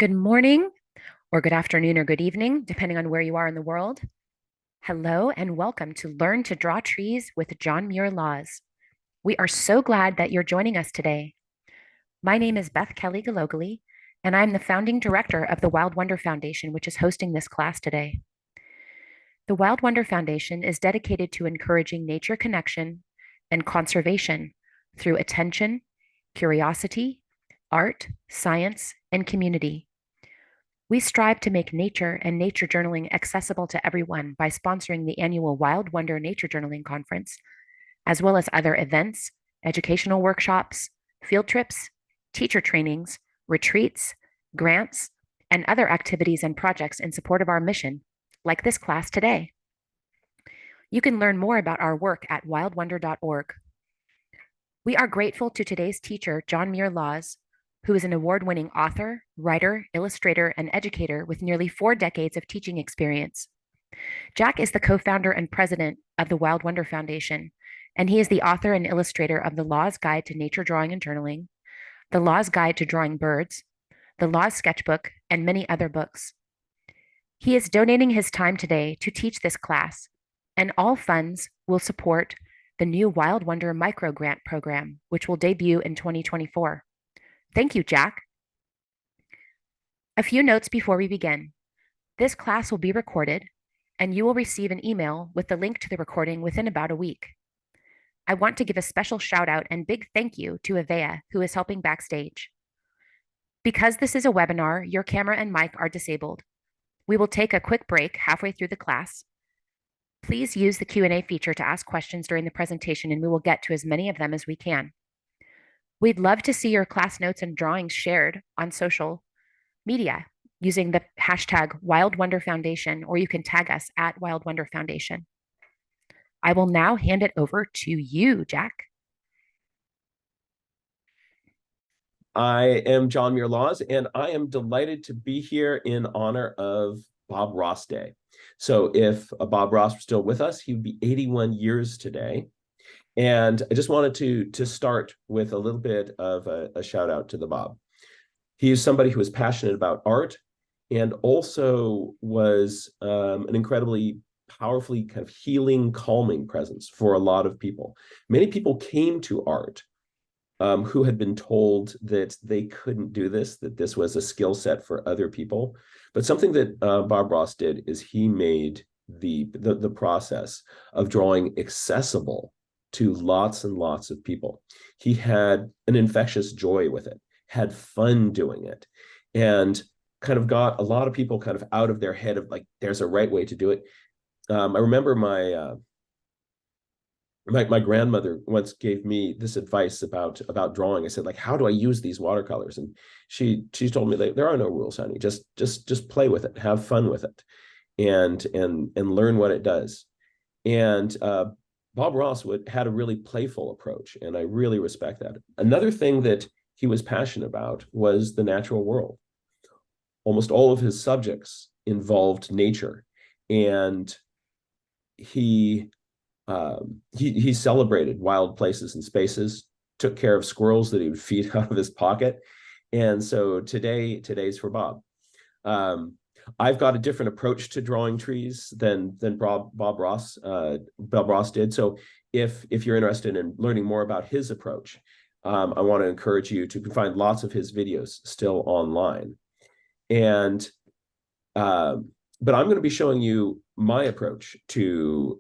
Good morning, or good afternoon, or good evening, depending on where you are in the world. Hello, and welcome to Learn to Draw Trees with John Muir Laws. We are so glad that you're joining us today. My name is Beth Kelly Galogly, and I'm the founding director of the Wild Wonder Foundation, which is hosting this class today. The Wild Wonder Foundation is dedicated to encouraging nature connection and conservation through attention, curiosity, art, science, and community. We strive to make nature and nature journaling accessible to everyone by sponsoring the annual Wild Wonder Nature Journaling Conference, as well as other events, educational workshops, field trips, teacher trainings, retreats, grants, and other activities and projects in support of our mission, like this class today. You can learn more about our work at wildwonder.org. We are grateful to today's teacher, John Muir Laws, who is an award-winning author, writer, illustrator, and educator with nearly 4 decades of teaching experience. Jack is the co-founder and president of the Wild Wonder Foundation, and he is the author and illustrator of the Laws Guide to Nature Drawing and Journaling, the Laws Guide to Drawing Birds, the Laws Sketchbook, and many other books. He is donating his time today to teach this class, and all funds will support the new Wild Wonder Micro Grant Program, which will debut in 2024. Thank you, Jack. A few notes before we begin. This class will be recorded, and you will receive an email with the link to the recording within about a week. I want to give a special shout out and big thank you to Avea, who is helping backstage. Because this is a webinar, your camera and mic are disabled. We will take a quick break halfway through the class. Please use the Q&A feature to ask questions during the presentation, and we will get to as many of them as we can. We'd love to see your class notes and drawings shared on social media using the hashtag Wild Wonder Foundation, or you can tag us at Wild Wonder Foundation. I will now hand it over to you, Jack. I am John Muir Laws, and I am delighted to be here in honor of Bob Ross Day. So if Bob Ross were still with us, he would be 81 years today. And I just wanted to start with a little bit of a shout out to the Bob. He is somebody who is passionate about art and also was an incredibly powerfully kind of healing, calming presence for a lot of people. Many people came to art who had been told that they couldn't do this, that this was a skill set for other people. But something that Bob Ross did is he made the process of drawing accessible to lots and lots of people. He had an infectious joy with it, had fun doing it, and kind of got a lot of people kind of out of their head of like, there's a right way to do it. I remember my grandmother once gave me this advice about drawing. I said, like, how do I use these watercolors? And she told me, like, there are no rules, honey. Just play with it, have fun with it, and learn what it does. And Bob Ross had a really playful approach, and I really respect that. Another thing that he was passionate about was the natural world. Almost all of his subjects involved nature, and he celebrated wild places and spaces, took care of squirrels that he would feed out of his pocket. And so today's for Bob. I've got a different approach to drawing trees than Bob Ross did. So if you're interested in learning more about his approach, I want to encourage you to find lots of his videos still online. And but I'm going to be showing you my approach to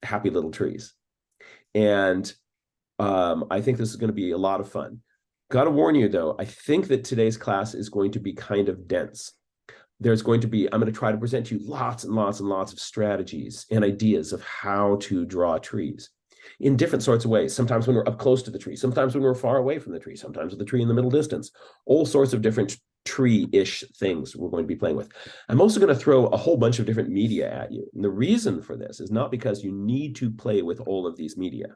happy little trees. And I think this is going to be a lot of fun. Got to warn you, though, I think that today's class is going to be kind of dense. I'm going to try to present you lots and lots and lots of strategies and ideas of how to draw trees in different sorts of ways. Sometimes when we're up close to the tree, sometimes when we're far away from the tree, sometimes with the tree in the middle distance, all sorts of different tree-ish things we're going to be playing with. I'm also going to throw a whole bunch of different media at you. And the reason for this is not because you need to play with all of these media.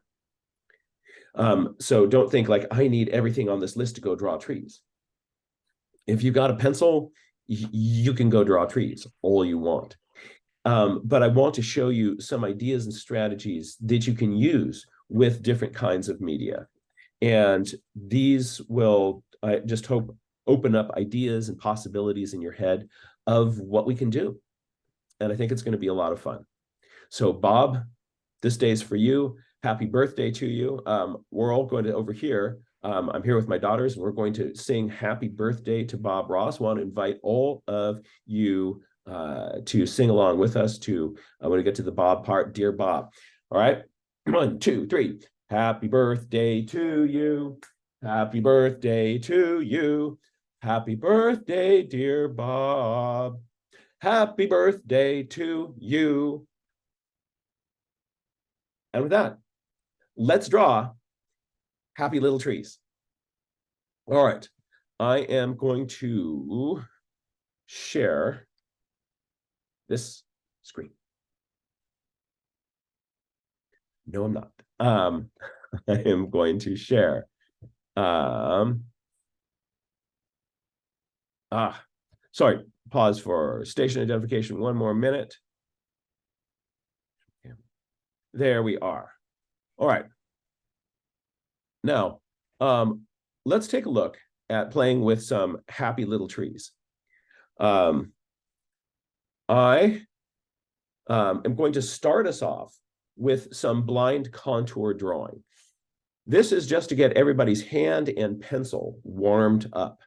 So don't think like, I need everything on this list to go draw trees. If you've got a pencil, you can go draw trees all you want. But I want to show you some ideas and strategies that you can use with different kinds of media. And these will, I just hope, open up ideas and possibilities in your head of what we can do. And I think it's going to be a lot of fun. So Bob, this day is for you. Happy birthday to you. We're all going to over here. I'm here with my daughters, and we're going to sing happy birthday to Bob Ross. I want to invite all of you to sing along with us I'm going to get to the Bob part. Dear Bob. All right. 1, 2, 3. Happy birthday to you. Happy birthday to you. Happy birthday, dear Bob. Happy birthday to you. And with that, let's draw happy little trees. All right. I am going to share this screen. No, I'm not. I am going to share. Sorry, pause for station identification. 1 more minute. There we are. All right. Now, let's take a look at playing with some happy little trees. I am going to start us off with some blind contour drawing. This is just to get everybody's hand and pencil warmed up.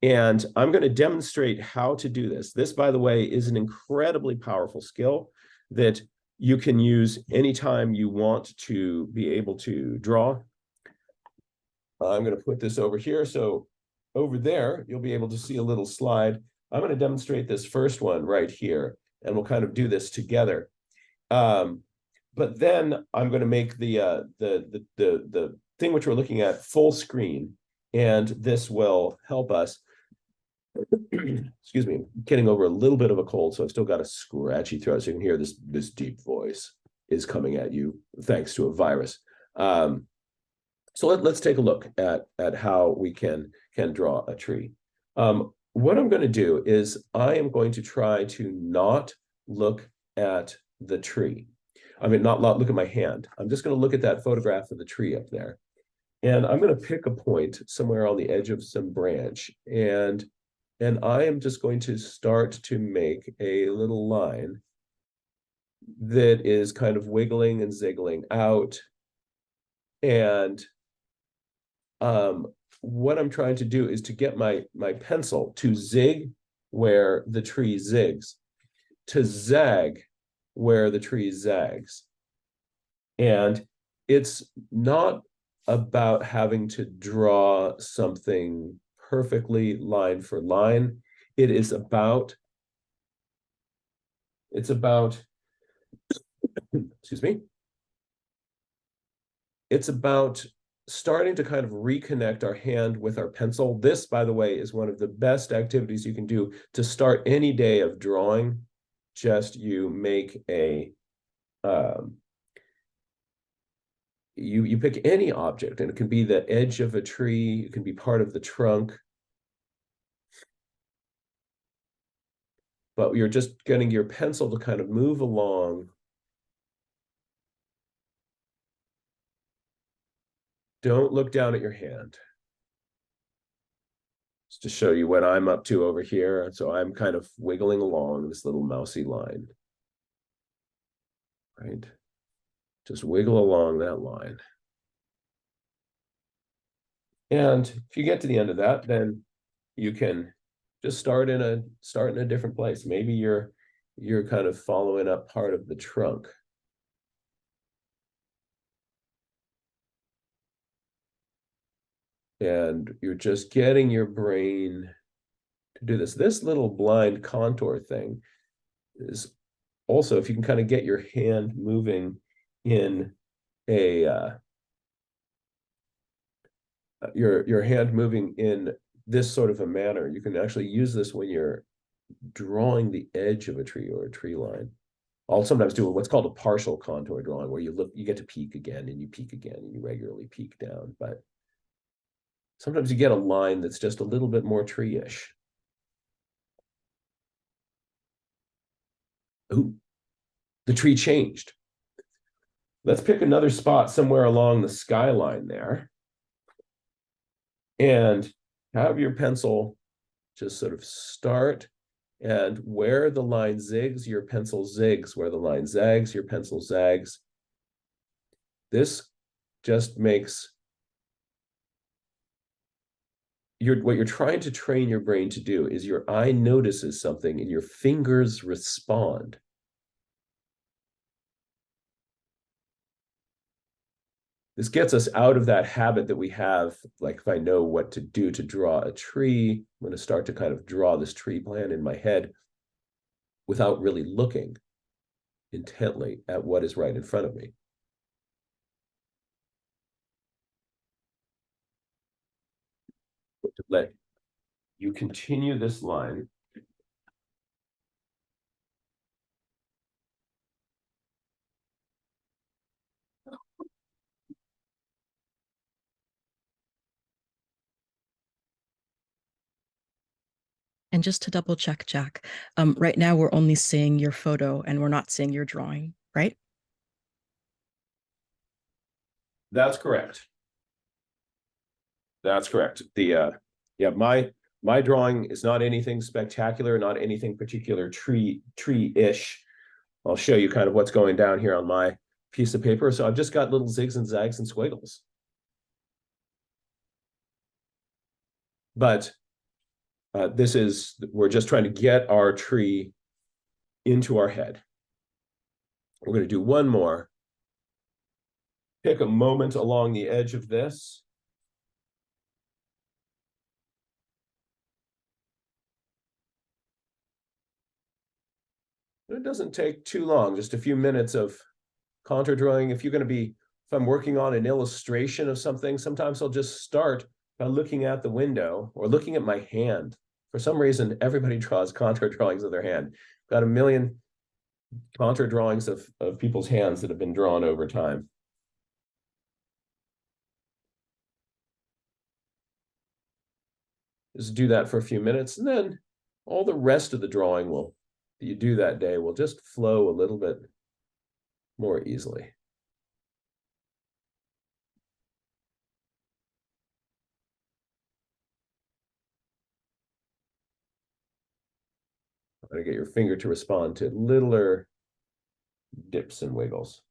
And I'm going to demonstrate how to do this. This, by the way, is an incredibly powerful skill that you can use anytime you want to be able to draw. I'm going to put this over here. So over there, you'll be able to see a little slide. I'm going to demonstrate this first one right here, and we'll kind of do this together. But then I'm going to make the thing which we're looking at full screen, and this will help us. Excuse me, I'm getting over a little bit of a cold, so I've still got a scratchy throat, so you can hear this deep voice is coming at you thanks to a virus. So let's take a look at how we can draw a tree. What I'm going to do is I am going to try to not look at the tree. I mean, not look at my hand. I'm just going to look at that photograph of the tree up there. And I'm going to pick a point somewhere on the edge of some branch. And I am just going to start to make a little line that is kind of wiggling and ziggling out. And what I'm trying to do is to get my pencil to zig where the tree zigs, to zag where the tree zags. And it's not about having to draw something perfectly line for line. It's about, excuse me, it's about starting to kind of reconnect our hand with our pencil. This, by the way, is one of the best activities you can do to start any day of drawing. Just you make a, you pick any object, and it can be the edge of a tree, it can be part of the trunk. But you're just getting your pencil to kind of move along. Don't look down at your hand. Just to show you what I'm up to over here. So I'm kind of wiggling along this little mousy line. Right? Just wiggle along that line. And if you get to the end of that, then you can just start in a different place. Maybe you're kind of following up part of the trunk. And you're just getting your brain to do this. This little blind contour thing is also, if you can kind of get your hand moving in a your hand moving in this sort of a manner, you can actually use this when you're drawing the edge of a tree or a tree line. I'll sometimes do what's called a partial contour drawing, where you get to peek again and you peek again and you regularly peek down. But sometimes you get a line that's just a little bit more tree-ish. Ooh, the tree changed. Let's pick another spot somewhere along the skyline there. And have your pencil just sort of start, and where the line zigs, your pencil zigs. Where the line zags, your pencil zags. This just makes what you're trying to train your brain to do is your eye notices something and your fingers respond. This gets us out of that habit that we have, like if I know what to do to draw a tree, I'm going to start to kind of draw this tree plan in my head without really looking intently at what is right in front of me. To let you continue this line. And just to double check, Jack, right now we're only seeing your photo and we're not seeing your drawing, right? That's correct. That's correct. Yeah, my drawing is not anything spectacular, not anything particular tree-ish. I'll show you kind of what's going down here on my piece of paper. So I've just got little zigs and zags and squiggles. But we're just trying to get our tree into our head. We're going to do one more. Pick a moment along the edge of this. It doesn't take too long, just a few minutes of contour drawing. If I'm working on an illustration of something, sometimes I'll just start by looking at the window or looking at my hand. For some reason, everybody draws contour drawings of their hand. Got a million contour drawings of people's hands that have been drawn over time. Just do that for a few minutes, and then all the rest of the drawing that you do that day will just flow a little bit more easily. Try to get your finger to respond to littler dips and wiggles.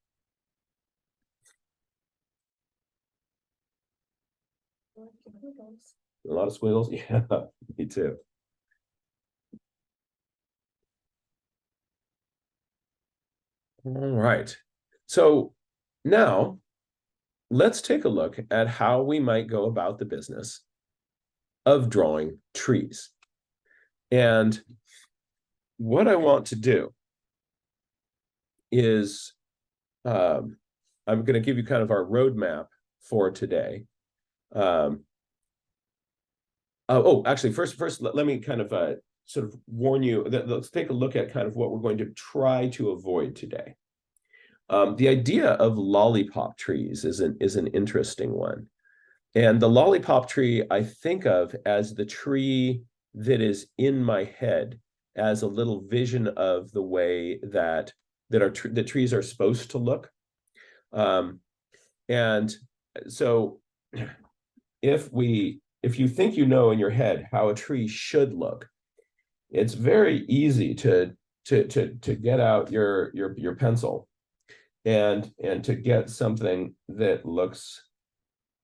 A lot of squiggles? Yeah, me too. All right. So now let's take a look at how we might go about the business of drawing trees. And what I want to do is I'm going to give you kind of our roadmap for today. Actually, first, let me kind of sort of warn you that let's take a look at kind of what we're going to try to avoid today. The idea of lollipop trees is an interesting one. And the lollipop tree I think of as the tree that is in my head as a little vision of the way that trees are supposed to look. And so if you think you know in your head how a tree should look, it's very easy to get out your pencil and to get something that looks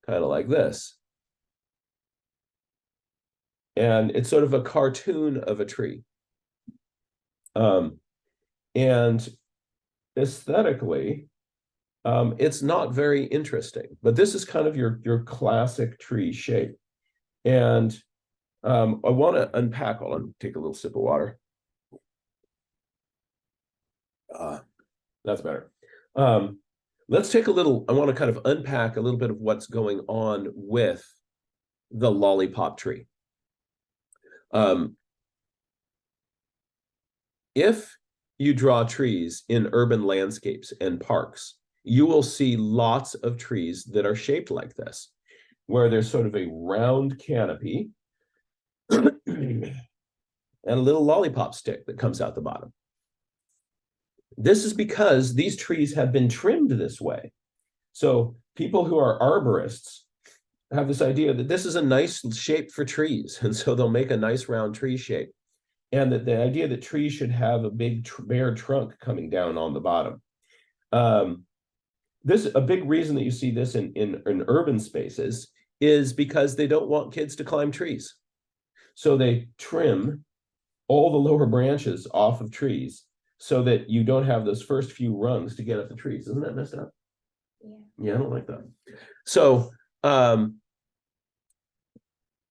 kind of like this. And it's sort of a cartoon of a tree. And aesthetically, it's not very interesting, but this is kind of your classic tree shape. And I want to unpack, hold on, take a little sip of water. That's better. Let's take I want to kind of unpack a little bit of what's going on with the lollipop tree. If you draw trees in urban landscapes and parks, you will see lots of trees that are shaped like this, where there's sort of a round canopy and a little lollipop stick that comes out the bottom. This is because these trees have been trimmed this way. So people who are arborists have this idea that this is a nice shape for trees, and so they'll make a nice round tree shape. And that the idea that trees should have a big bare trunk coming down on the bottom. A big reason that you see this in urban spaces is because they don't want kids to climb trees. So they trim all the lower branches off of trees so that you don't have those first few rungs to get up the trees. Isn't that messed up? Yeah, I don't like that. So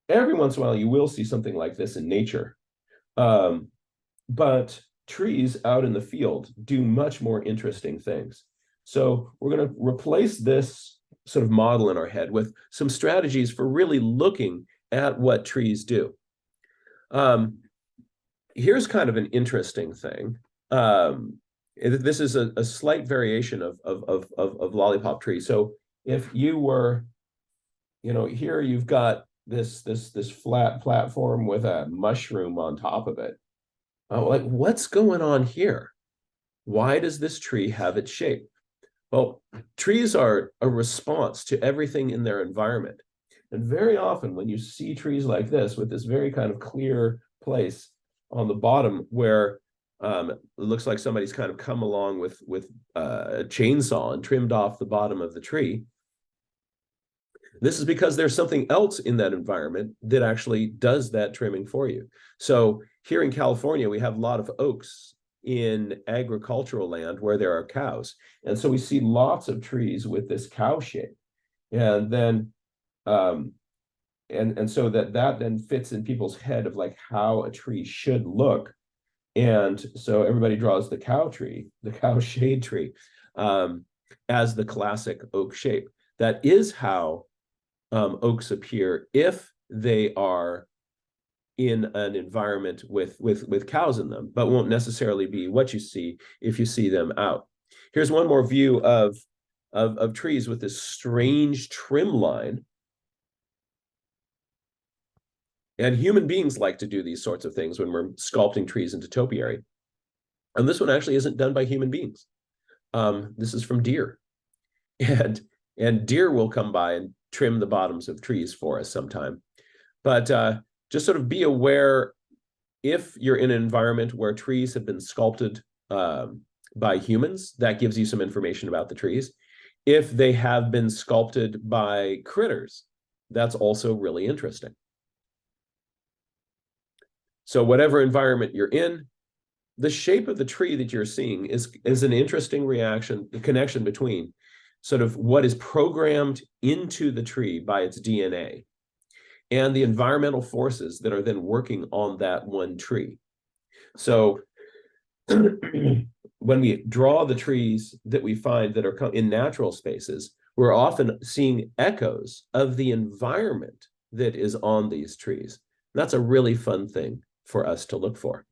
every once in a while you will see something like this in nature. But trees out in the field do much more interesting things. So we're going to replace this sort of model in our head with some strategies for really looking at what trees do. Here's kind of an interesting thing. This is a slight variation of lollipop tree. So if you were, here you've got this flat platform with a mushroom on top of it. Like, what's going on here? Why does this tree have its shape? Well, trees are a response to everything in their environment. And very often when you see trees like this with this very kind of clear place on the bottom where it looks like somebody's kind of come along with a chainsaw and trimmed off the bottom of the tree, this is because there's something else in that environment that actually does that trimming for you. So here in California, we have a lot of oaks in agricultural land where there are cows. And so we see lots of trees with this cow shape. And then, and so that then fits in people's head of like how a tree should look. And so everybody draws the cow tree, the cow shade tree, as the classic oak shape. That is how oaks appear if they are in an environment with cows in them, but won't necessarily be what you see if you see them out. Here's one more view of trees with this strange trim line. And human beings like to do these sorts of things when we're sculpting trees into topiary. And this one actually isn't done by human beings. This is from deer. And deer will come by and trim the bottoms of trees for us sometime. But just sort of be aware if you're in an environment where trees have been sculpted by humans, that gives you some information about the trees. If they have been sculpted by critters, that's also really interesting. So whatever environment you're in, the shape of the tree that you're seeing is an interesting connection between sort of what is programmed into the tree by its DNA and the environmental forces that are then working on that one tree. So when we draw the trees that we find that are in natural spaces, we're often seeing echoes of the environment that is on these trees. That's a really fun thing for us to look for.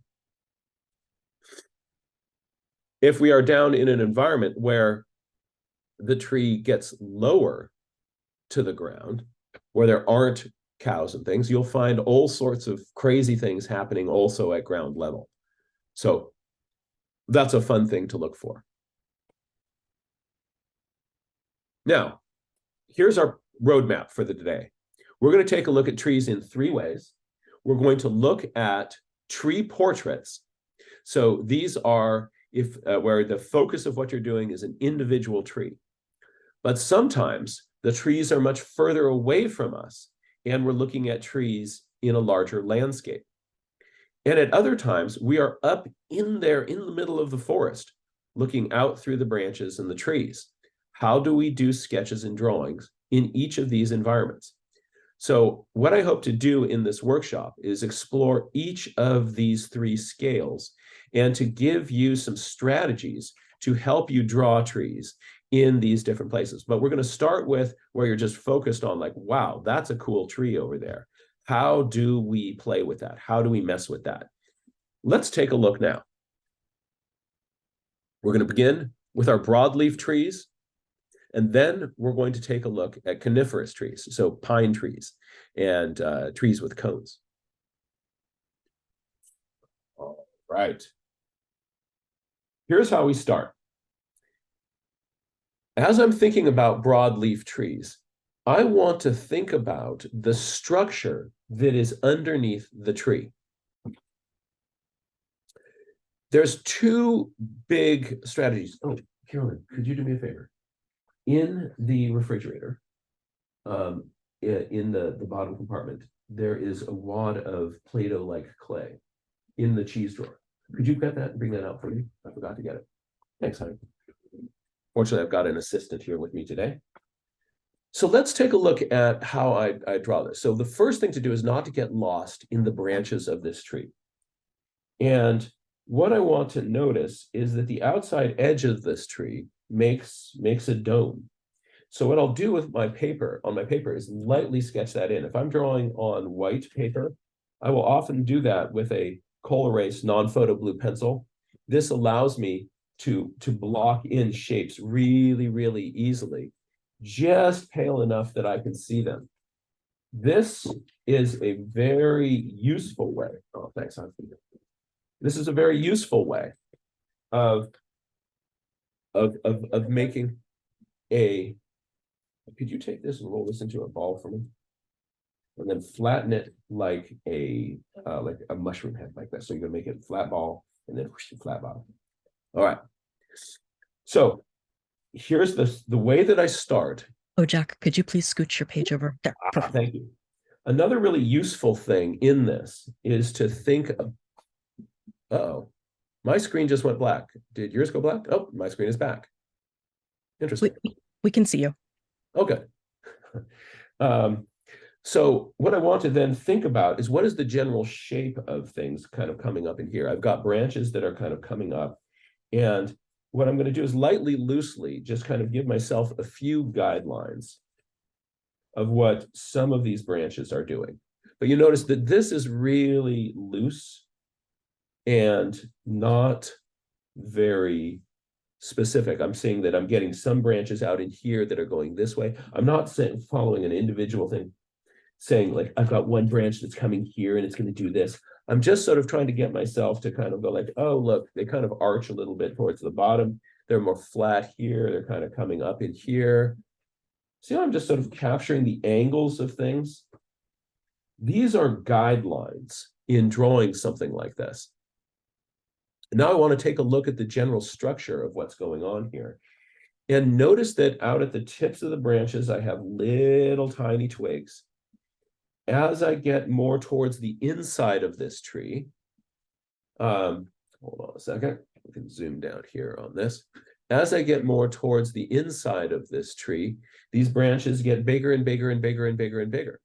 If we are down in an environment where the tree gets lower to the ground, where there aren't cows and things, you'll find all sorts of crazy things happening also at ground level. So that's a fun thing to look for. Now, here's our roadmap for the day. We're going to take a look at trees in 3 ways. We're going to look at tree portraits. So these are where the focus of what you're doing is an individual tree. But sometimes the trees are much further away from us, and we're looking at trees in a larger landscape. And at other times, we are up in there in the middle of the forest, looking out through the branches and the trees. How do we do sketches and drawings in each of these environments? So what I hope to do in this workshop is explore each of these 3 scales and to give you some strategies to help you draw trees in these different places. But we're going to start with where you're just focused on like, wow, that's a cool tree over there. How do we play with that? How do we mess with that? Let's take a look now. We're going to begin with our broadleaf trees, and then we're going to take a look at coniferous trees, so pine trees and trees with cones. All right. Here's how we start. As I'm thinking about broadleaf trees, I want to think about the structure that is underneath the tree. There's two big strategies. Oh, Carolyn, could you do me a favor? In the refrigerator, in the bottom compartment, there is a wad of Play-Doh-like clay in the cheese drawer. Could you get that and bring that out for me? I forgot to get it. Thanks, honey. Fortunately, I've got an assistant here with me today. So let's take a look at how I draw this. So the first thing to do is not to get lost in the branches of this tree. And what I want to notice is that the outside edge of this tree makes a dome. So what I'll do with my paper, on my paper, is lightly sketch that in. If I'm drawing on white paper, I will often do that with a coal erase non-photo blue pencil. This allows me to block in shapes really, really easily, just pale enough that I can see them. This is a very useful way. Oh, thanks, hon. This is a very useful way of making a. Could you take this and roll this into a ball for me, and then flatten it like a mushroom head, like that? So you're gonna make it a flat ball, and then whoosh, flat ball. All right. So here's the way that I start. Oh, Jack, could you please scooch your page over there? Thank you. Another really useful thing in this is to think of. Uh-oh, my screen just went black. Did yours go black? Oh, my screen is back. Interesting. We can see you. Okay. So what I want to then think about is what is the general shape of things kind of coming up in here? I've got branches that are kind of coming up. And what I'm going to do is lightly, loosely, just kind of give myself a few guidelines of what some of these branches are doing. But you notice that this is really loose and not very specific. I'm seeing that I'm getting some branches out in here that are going this way. I'm not following an individual thing, saying like, I've got one branch that's coming here and it's going to do this. I'm just sort of trying to get myself to kind of go like, oh, look, they kind of arch a little bit towards the bottom. They're more flat here. They're kind of coming up in here. See how I'm just sort of capturing the angles of things? These are guidelines in drawing something like this. Now I want to take a look at the general structure of what's going on here. And notice that out at the tips of the branches, I have little tiny twigs. As I get more towards the inside of this tree, hold on a second, we can zoom down here on this. As I get more towards the inside of this tree, these branches get bigger and bigger and bigger and bigger and bigger.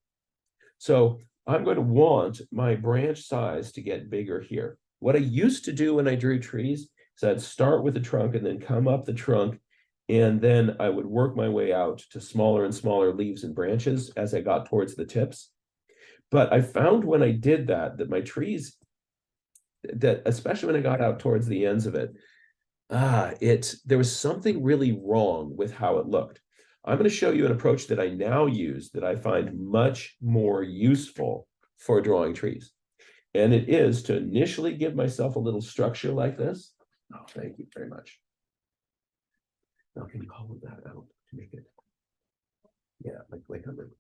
So I'm going to want my branch size to get bigger here. What I used to do when I drew trees is I'd start with the trunk and then come up the trunk, and then I would work my way out to smaller and smaller leaves and branches as I got towards the tips. But I found when I did that my trees, that especially when I got out towards the ends of it, there was something really wrong with how it looked. I'm going to show you an approach that I now use that I find much more useful for drawing trees. And it is to initially give myself a little structure like this. Oh, thank you very much. Now can you hollow that out to make it? Yeah, like under.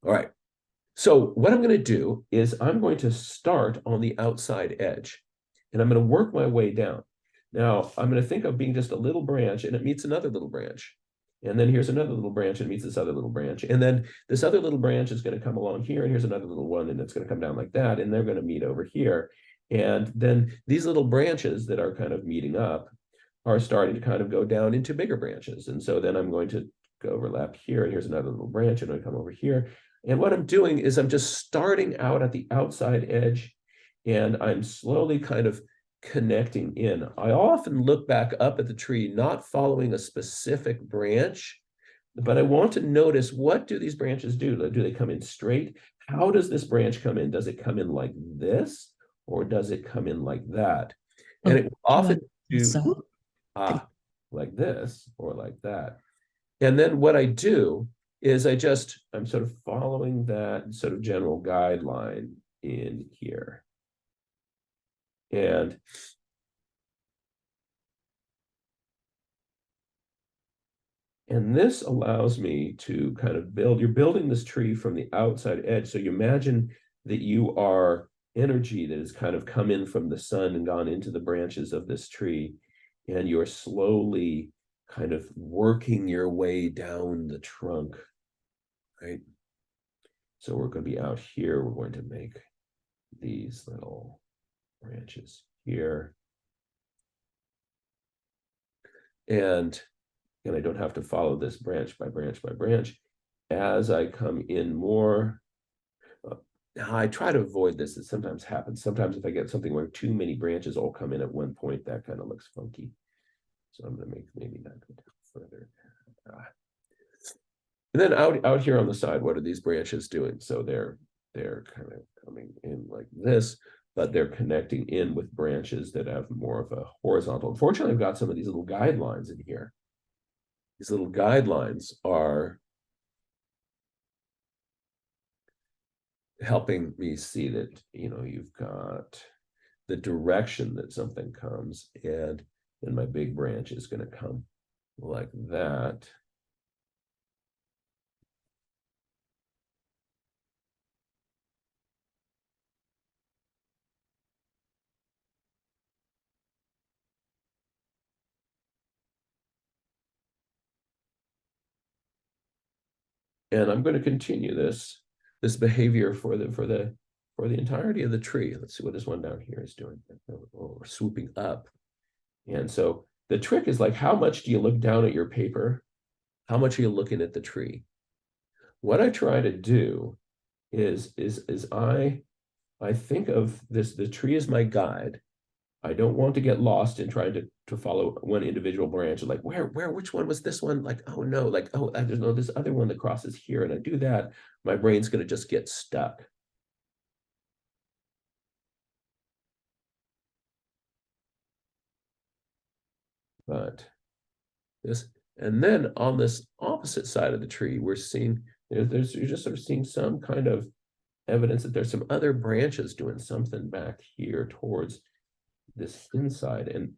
All right. So what I'm going to do is I'm going to start on the outside edge, and I'm going to work my way down. Now I'm going to think of being just a little branch, and it meets another little branch. And then here's another little branch and meets this other little branch. And then this other little branch is going to come along here, and here's another little one, and it's going to come down like that, and they're going to meet over here. And then these little branches that are kind of meeting up are starting to kind of go down into bigger branches. And so then I'm going to go overlap here, and here's another little branch, and I come over here. And what I'm doing is I'm just starting out at the outside edge, and I'm slowly kind of connecting in. I often look back up at the tree, not following a specific branch, but I want to notice, what do these branches do? Do they come in straight? How does this branch come in? Does it come in like this, or does it come in like that? And it will often do like this or like that. And then what I do is I'm sort of following that sort of general guideline in here. And And this allows me to kind of you're building this tree from the outside edge. So you imagine that you are energy that has kind of come in from the sun and gone into the branches of this tree, and you're slowly kind of working your way down the trunk, right? So we're going to be out here. We're going to make these little branches here. And I don't have to follow this branch by branch by branch. As I come in more, I try to avoid this. It sometimes happens. Sometimes if I get something where too many branches all come in at one point, that kind of looks funky. So I'm going to make maybe that go down further. And then out here on the side, what are these branches doing? So they're kind of coming in like this, but they're connecting in with branches that have more of a horizontal. Unfortunately, I've got some of these little guidelines in here. These little guidelines are helping me see that, you've got the direction that something comes, and then my big branch is going to come like that. And I'm going to continue this behavior for the entirety of the tree. Let's see what this one down here is doing. We're swooping up. And so the trick is, like, how much do you look down at your paper? How much are you looking at the tree? What I try to do is I think of this, the tree is my guide. I don't want to get lost in trying to follow one individual branch. Like, which one was this one? Like, oh no, like, oh, there's no this other one that crosses here, and I do that, my brain's going to just get stuck. But this, and then on this opposite side of the tree, we're seeing you're just sort of seeing some kind of evidence that there's some other branches doing something back here towards this inside, and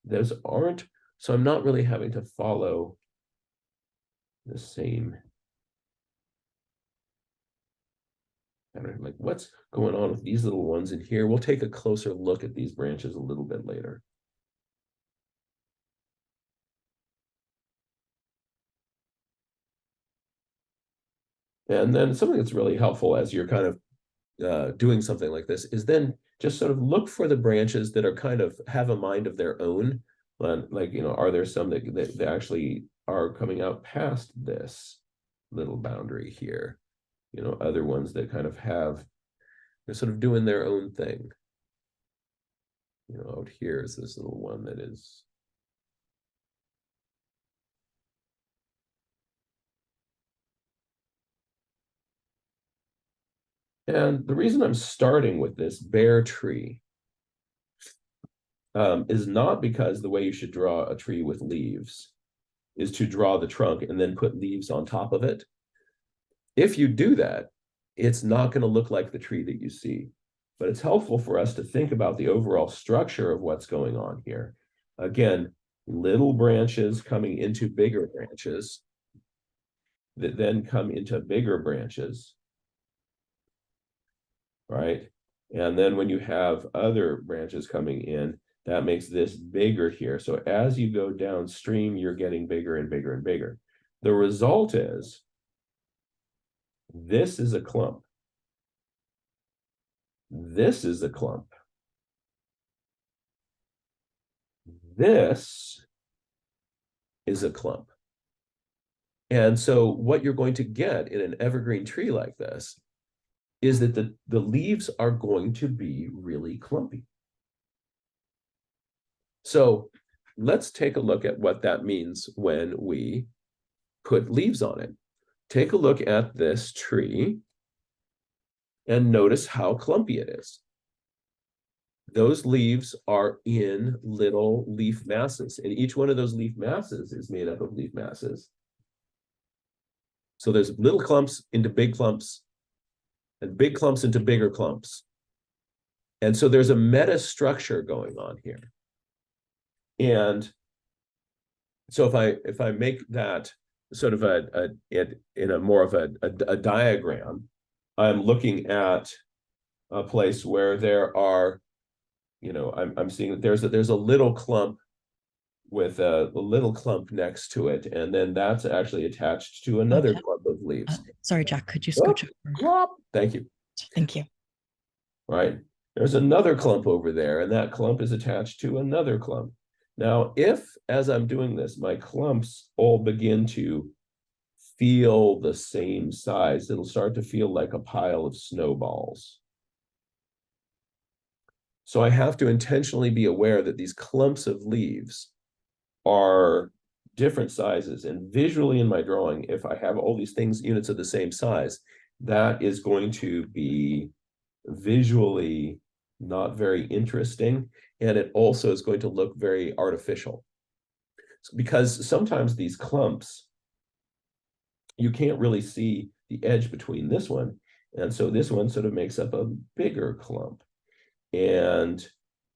those aren't, so I'm not really having to follow the same. I don't know, like, what's going on with these little ones in here? We'll take a closer look at these branches a little bit later. And then something that's really helpful as you're kind of doing something like this is then just sort of look for the branches that are kind of have a mind of their own. Like, are there some that actually are coming out past this little boundary here? Other ones that kind of they're sort of doing their own thing. Out here is this little one that is. And the reason I'm starting with this bare tree is not because the way you should draw a tree with leaves is to draw the trunk and then put leaves on top of it. If you do that, it's not going to look like the tree that you see. But it's helpful for us to think about the overall structure of what's going on here. Again, little branches coming into bigger branches that then come into bigger branches, right? And then when you have other branches coming in, that makes this bigger here. So as you go downstream, you're getting bigger and bigger and bigger. The result is this is a clump. This is a clump. This is a clump. And so what you're going to get in an evergreen tree like this is that the leaves are going to be really clumpy. So let's take a look at what that means when we put leaves on it. Take a look at this tree and notice how clumpy it is. Those leaves are in little leaf masses, and each one of those leaf masses is made up of leaf masses. So there's little clumps into big clumps, and big clumps into bigger clumps. And so there's a meta structure going on here. And so if I make that sort of in a more of a diagram, I'm looking at a place where there are, I'm seeing that there's a little clump with a little clump next to it, and then that's actually attached to another clump of leaves. Sorry, Jack, could you scooch over? Thank you. Thank you. Right. There's another clump over there, and that clump is attached to another clump. Now, if, as I'm doing this, my clumps all begin to feel the same size, it'll start to feel like a pile of snowballs. So I have to intentionally be aware that these clumps of leaves are different sizes. And visually in my drawing, if I have all these things, units of the same size, that is going to be visually not very interesting. And it also is going to look very artificial. Because sometimes these clumps, you can't really see the edge between this one. And so this one sort of makes up a bigger clump. And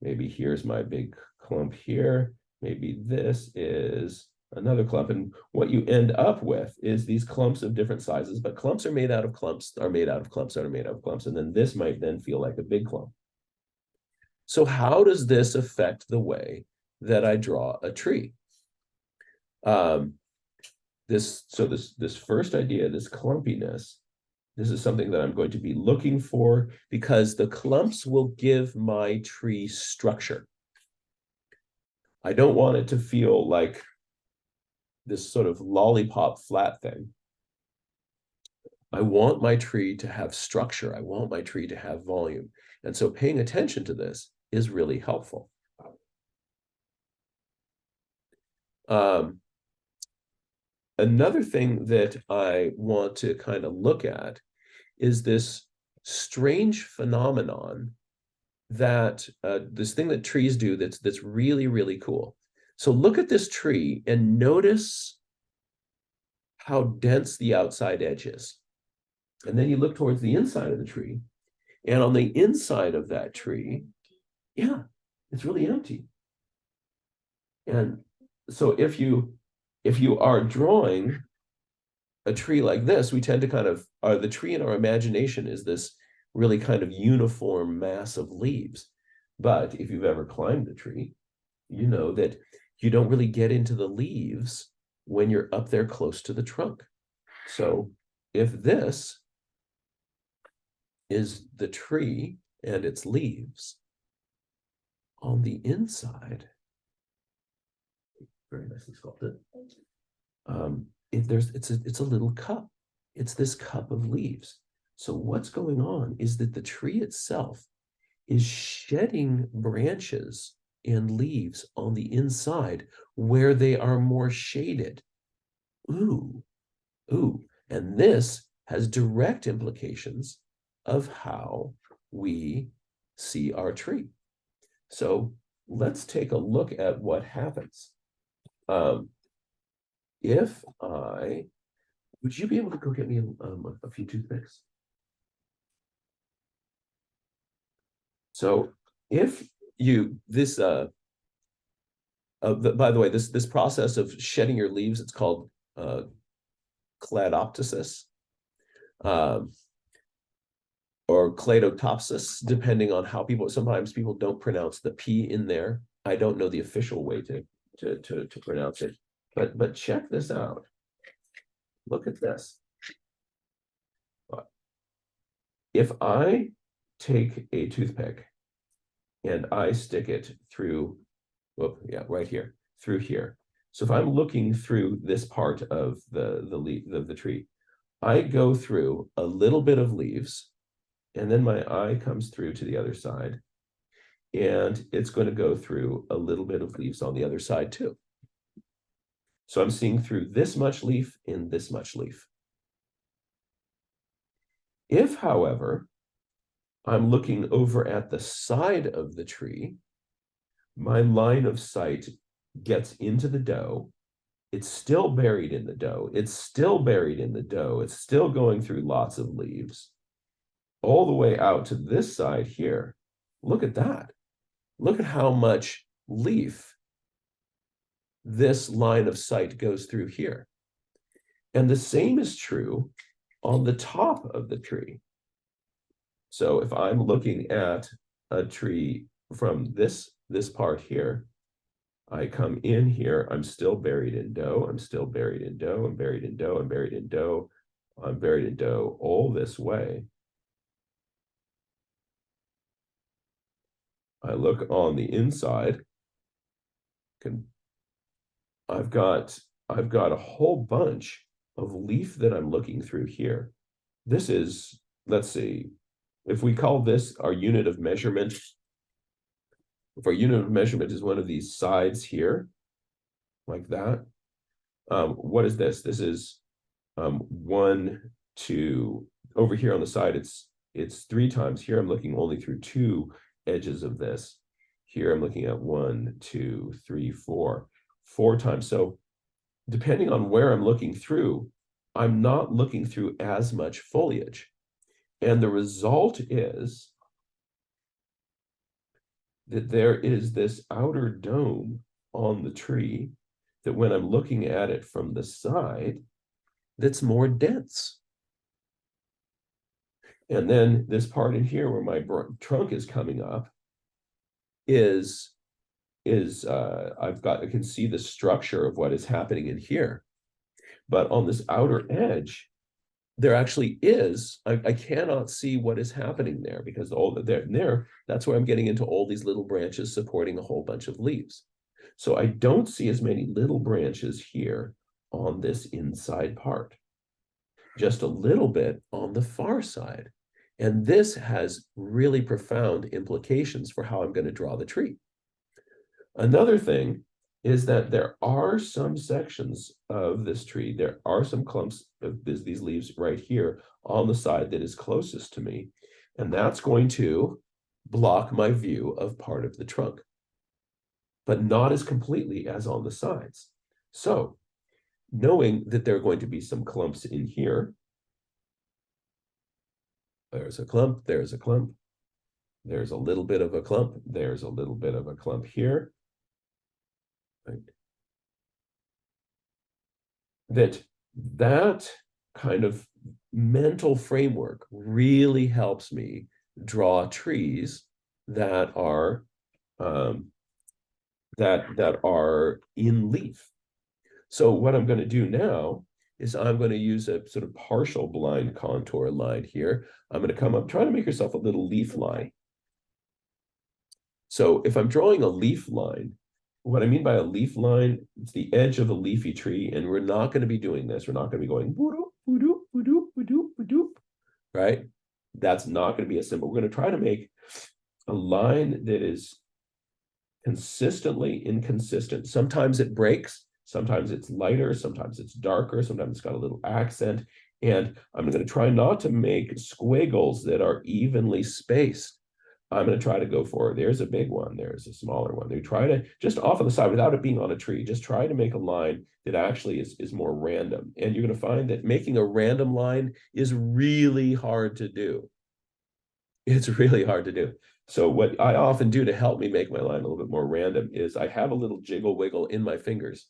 maybe here's my big clump here. Maybe this is another clump. And what you end up with is these clumps of different sizes, but clumps are made out of clumps, are made out of clumps, are made out of clumps. And then this might then feel like a big clump. So how does this affect the way that I draw a tree? This first idea, this clumpiness, this is something that I'm going to be looking for because the clumps will give my tree structure. I don't want it to feel like this sort of lollipop flat thing. I want my tree to have structure. I want my tree to have volume. And so paying attention to this is really helpful. Another thing that I want to kind of look at is this strange phenomenon that this thing that trees do that's really, really cool. So look at this tree and notice how dense the outside edge is. And then you look towards the inside of the tree, and on the inside of that tree, yeah, it's really empty. And so if you are drawing a tree like this, we tend to kind of, the tree in our imagination is this really kind of uniform mass of leaves. But if you've ever climbed a tree, you know that you don't really get into the leaves when you're up there close to the trunk. So if this is the tree and its leaves, on the inside, very nicely sculpted, it's a little cup. It's this cup of leaves. So what's going on is that the tree itself is shedding branches and leaves on the inside where they are more shaded. Ooh. And this has direct implications of how we see our tree. So let's take a look at what happens. Would you be able to go get me a few toothpicks? So if you, by the way, this process of shedding your leaves, it's called ptôsis, or kládos, depending on how sometimes people don't pronounce the P in there. I don't know the official way to pronounce it, but check this out. Look at this. If I take a toothpick and I stick it through, right here, through here. So if I'm looking through this part of the leaf of the tree, I go through a little bit of leaves, and then my eye comes through to the other side, and it's going to go through a little bit of leaves on the other side too. So I'm seeing through this much leaf in this much leaf. If, however, I'm looking over at the side of the tree, my line of sight gets into the dough. It's still buried in the dough. It's still buried in the dough. It's still going through lots of leaves, all the way out to this side here. Look at that. Look at how much leaf this line of sight goes through here. And the same is true on the top of the tree. So if I'm looking at a tree from this part here, I come in here, I'm still buried in dough, I'm still buried in dough, I'm buried in dough, I'm buried in dough, I'm buried in dough all this way. I look on the inside, I've got a whole bunch of leaf that I'm looking through here. This is, let's see, if we call this our unit of measurement, if our unit of measurement is one of these sides here, like that, what is this? This is 1, 2, over here on the side, it's 3 times. Here I'm looking only through 2 edges of this. Here I'm looking at 1, 2, 3, 4 times. So depending on where I'm looking through, I'm not looking through as much foliage. And the result is that there is this outer dome on the tree that when I'm looking at it from the side, that's more dense. And then this part in here where my trunk is coming up I can see the structure of what is happening in here. But on this outer edge, there actually is, I cannot see what is happening there because all there, that's where I'm getting into all these little branches supporting a whole bunch of leaves. So I don't see as many little branches here on this inside part, just a little bit on the far side. And this has really profound implications for how I'm going to draw the tree. Another thing is that there are some sections of this tree, there are some clumps of these leaves right here on the side that is closest to me, and that's going to block my view of part of the trunk, but not as completely as on the sides. So knowing that there are going to be some clumps in here, there's a clump, there's a clump, there's a little bit of a clump, there's a little bit of a clump here, right? That kind of mental framework really helps me draw trees that are that are in leaf. So what I'm going to do now is I'm going to use a sort of partial blind contour line here. I'm going to come up, try to make yourself a little leaf line. So if I'm drawing a leaf line, what I mean by a leaf line, it's the edge of a leafy tree, and we're not going to be doing this. We're not going to be going boo-doop, boo-doop, boo-doop, boo-doop, boo-doop, right? That's not going to be a symbol. We're going to try to make a line that is consistently inconsistent. Sometimes it breaks, sometimes it's lighter, sometimes it's darker, sometimes it's got a little accent. And I'm going to try not to make squiggles that are evenly spaced. I'm going to try to go for, there's a big one, there's a smaller one. They try to, just off on the side without it being on a tree, just try to make a line that actually is more random. And you're going to find that making a random line is really hard to do. It's really hard to do. So what I often do to help me make my line a little bit more random is I have a little jiggle wiggle in my fingers.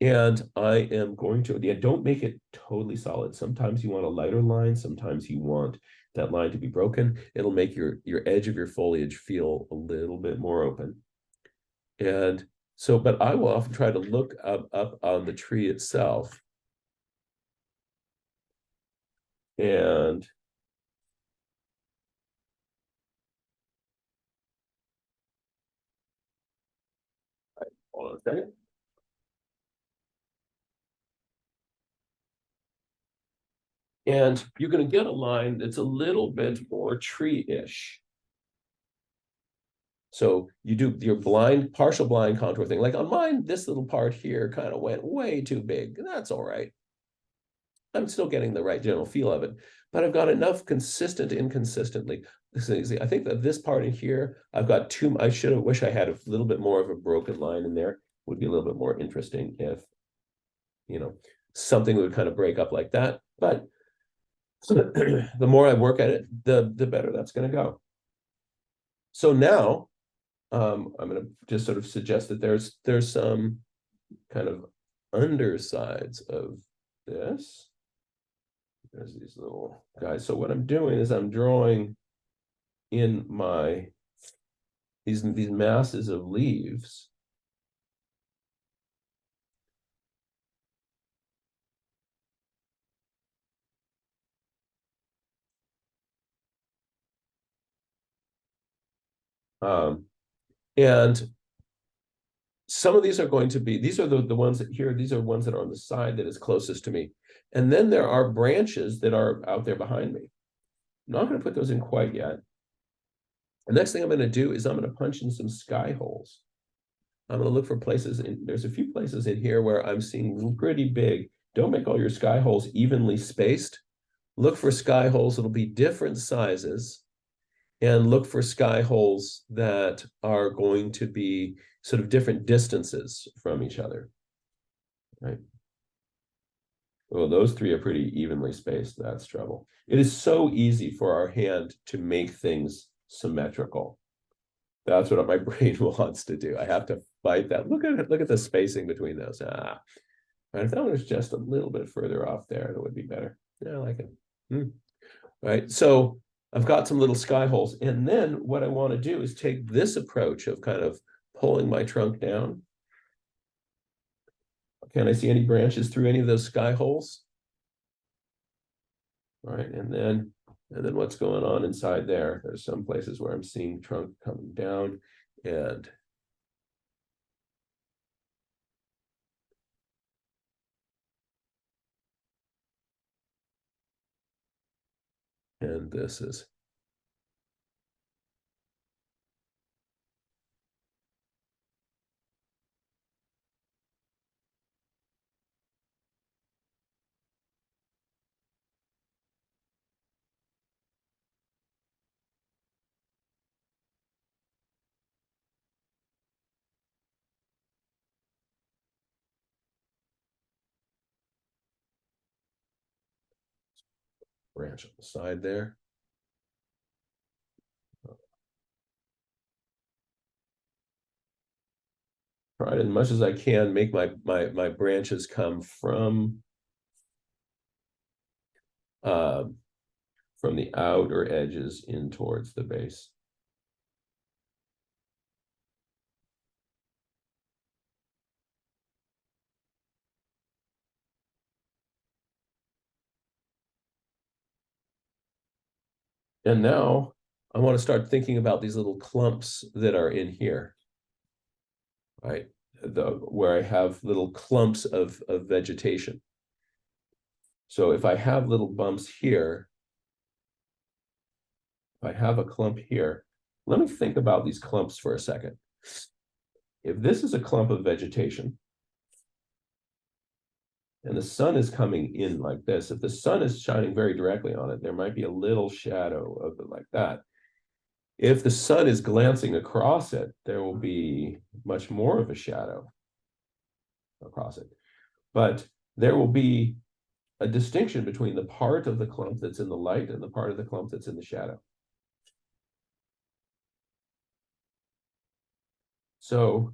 And I am going to, yeah, don't make it totally solid. Sometimes you want a lighter line, sometimes you want that line to be broken. It'll make your edge of your foliage feel a little bit more open. And so, but I will often try to look up on the tree itself. And hold on a second. And you're going to get a line that's a little bit more tree-ish. So you do your partial blind contour thing. Like on mine, this little part here kind of went way too big. That's all right. I'm still getting the right general feel of it, but I've got enough consistent inconsistently. I think that this part in here, I've got too, I should have wish I had a little bit more of a broken line in there. Would be a little bit more interesting if, you know, something would kind of break up like that. But the more I work at it, the better that's going to go. So now I'm going to just sort of suggest that there's some kind of undersides of this. There's these little guys. So what I'm doing is I'm drawing in my these masses of leaves. And some of these are going to be, these are the ones that here, these are ones that are on the side that is closest to me. And then there are branches that are out there behind me. I'm not going to put those in quite yet. The next thing I'm going to do is I'm going to punch in some sky holes. I'm going to look for places, there's a few places in here where I'm seeing pretty big. Don't make all your sky holes evenly spaced. Look for sky holes that'll be different sizes, and look for sky holes that are going to be sort of different distances from each other, right? Well, those three are pretty evenly spaced. That's trouble. It is so easy for our hand to make things symmetrical. That's what my brain wants to do. I have to fight that. Look at it. Look at the spacing between those. And if that one was just a little bit further off there, it would be better. Yeah, I like it. Right. So I've got some little sky holes. And then what I want to do is take this approach of kind of pulling my trunk down. Can I see any branches through any of those sky holes? All right. And then what's going on inside there? There's some places where I'm seeing trunk coming down, and this is branch on the side there. Try as much as I can make my branches come from the outer edges in towards the base. And now I want to start thinking about these little clumps that are in here, right? Where I have little clumps of vegetation. So if I have little bumps here, if I have a clump here, let me think about these clumps for a second. If this is a clump of vegetation, and the sun is coming in like this, if the sun is shining very directly on it, there might be a little shadow of it like that. If the sun is glancing across it, there will be much more of a shadow across it. But there will be a distinction between the part of the clump that's in the light and the part of the clump that's in the shadow. So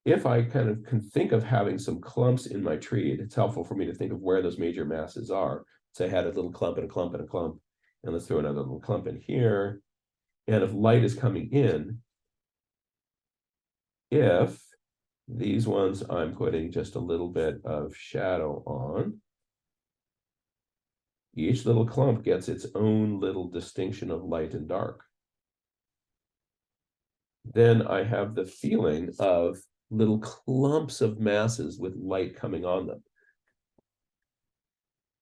if I kind of can think of having some clumps in my tree, it's helpful for me to think of where those major masses are. So I had a little clump and a clump and a clump, and let's throw another little clump in here. And if light is coming in, if these ones I'm putting just a little bit of shadow on, each little clump gets its own little distinction of light and dark. Then I have the feeling of little clumps of masses with light coming on them.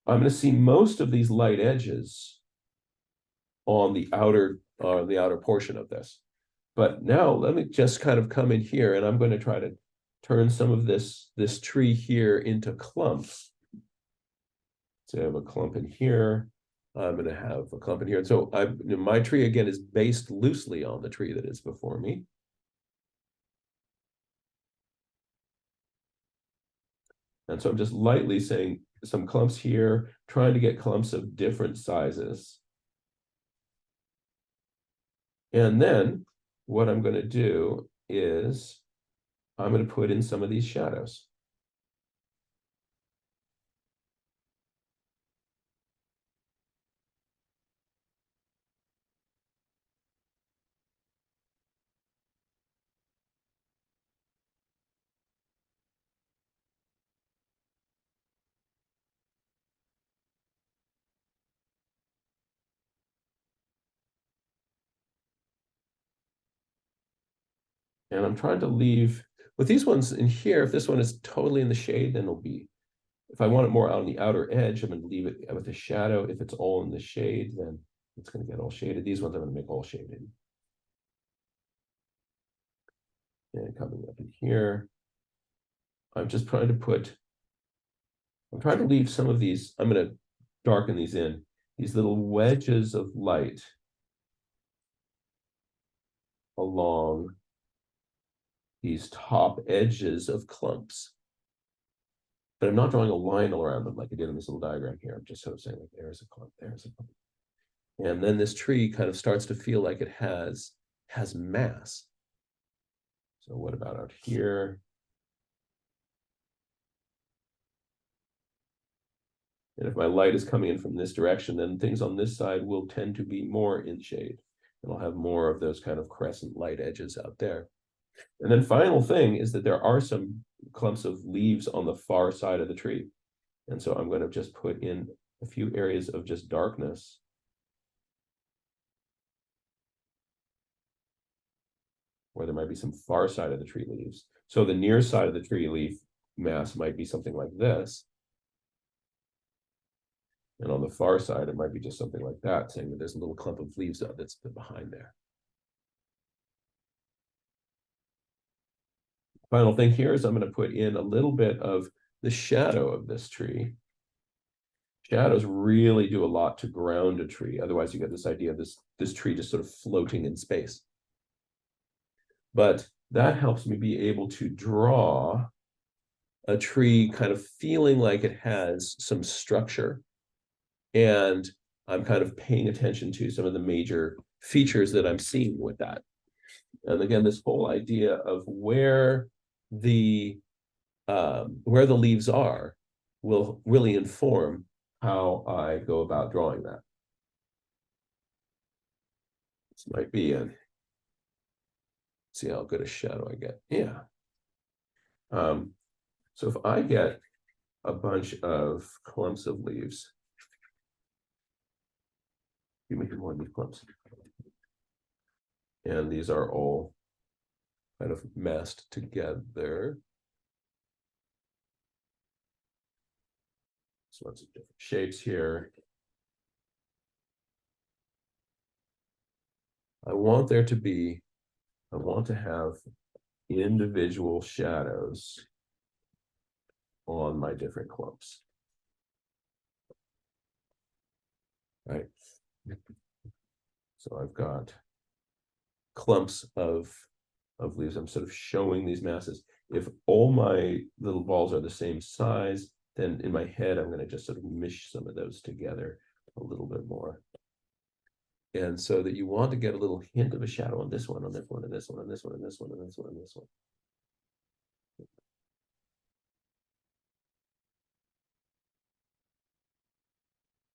I'm going to see most of these light edges on the outer portion of this. But now let me just kind of come in here, and I'm going to try to turn some of this tree here into clumps. So I have a clump in here. I'm going to have a clump in here. And so my tree again is based loosely on the tree that is before me. And so I'm just lightly saying some clumps here, trying to get clumps of different sizes. And then what I'm going to do is I'm going to put in some of these shadows. And I'm trying to leave, with these ones in here, if this one is totally in the shade, then it'll be, if I want it more out on the outer edge, I'm going to leave it with a shadow. If it's all in the shade, then it's going to get all shaded. These ones I'm going to make all shaded. And coming up in here, I'm just trying to put, I'm trying to leave some of these, I'm going to darken these in, these little wedges of light along these top edges of clumps. But I'm not drawing a line around them like I did in this little diagram here. I'm just sort of saying, like, there's a clump, there's a clump. And then this tree kind of starts to feel like it has mass. So what about out here? And if my light is coming in from this direction, then things on this side will tend to be more in shade. And I'll have more of those kind of crescent light edges out there. And then final thing is that there are some clumps of leaves on the far side of the tree. And so I'm going to just put in a few areas of just darkness. Where there might be some far side of the tree leaves. So the near side of the tree leaf mass might be something like this. And on the far side, it might be just something like that, saying that there's a little clump of leaves that's behind there. Final thing here is I'm going to put in a little bit of the shadow of this tree. Shadows really do a lot to ground a tree. Otherwise, you get this idea of this tree just sort of floating in space. But that helps me be able to draw a tree kind of feeling like it has some structure. And I'm kind of paying attention to some of the major features that I'm seeing with that. And again, this whole idea of where the leaves are will really inform how I go about drawing that. This might be a, see how good a shadow I get. Yeah. So if I get a bunch of clumps of leaves, you make more of these clumps. And these are all kind of massed together. So lots of different shapes here. I want to have individual shadows on my different clumps. Right. So I've got clumps of leaves. I'm sort of showing these masses. If all my little balls are the same size, then in my head, I'm going to just sort of mish some of those together a little bit more. And so that you want to get a little hint of a shadow on this one, on this one, and this one, and this one, and this one, and this one, and this one.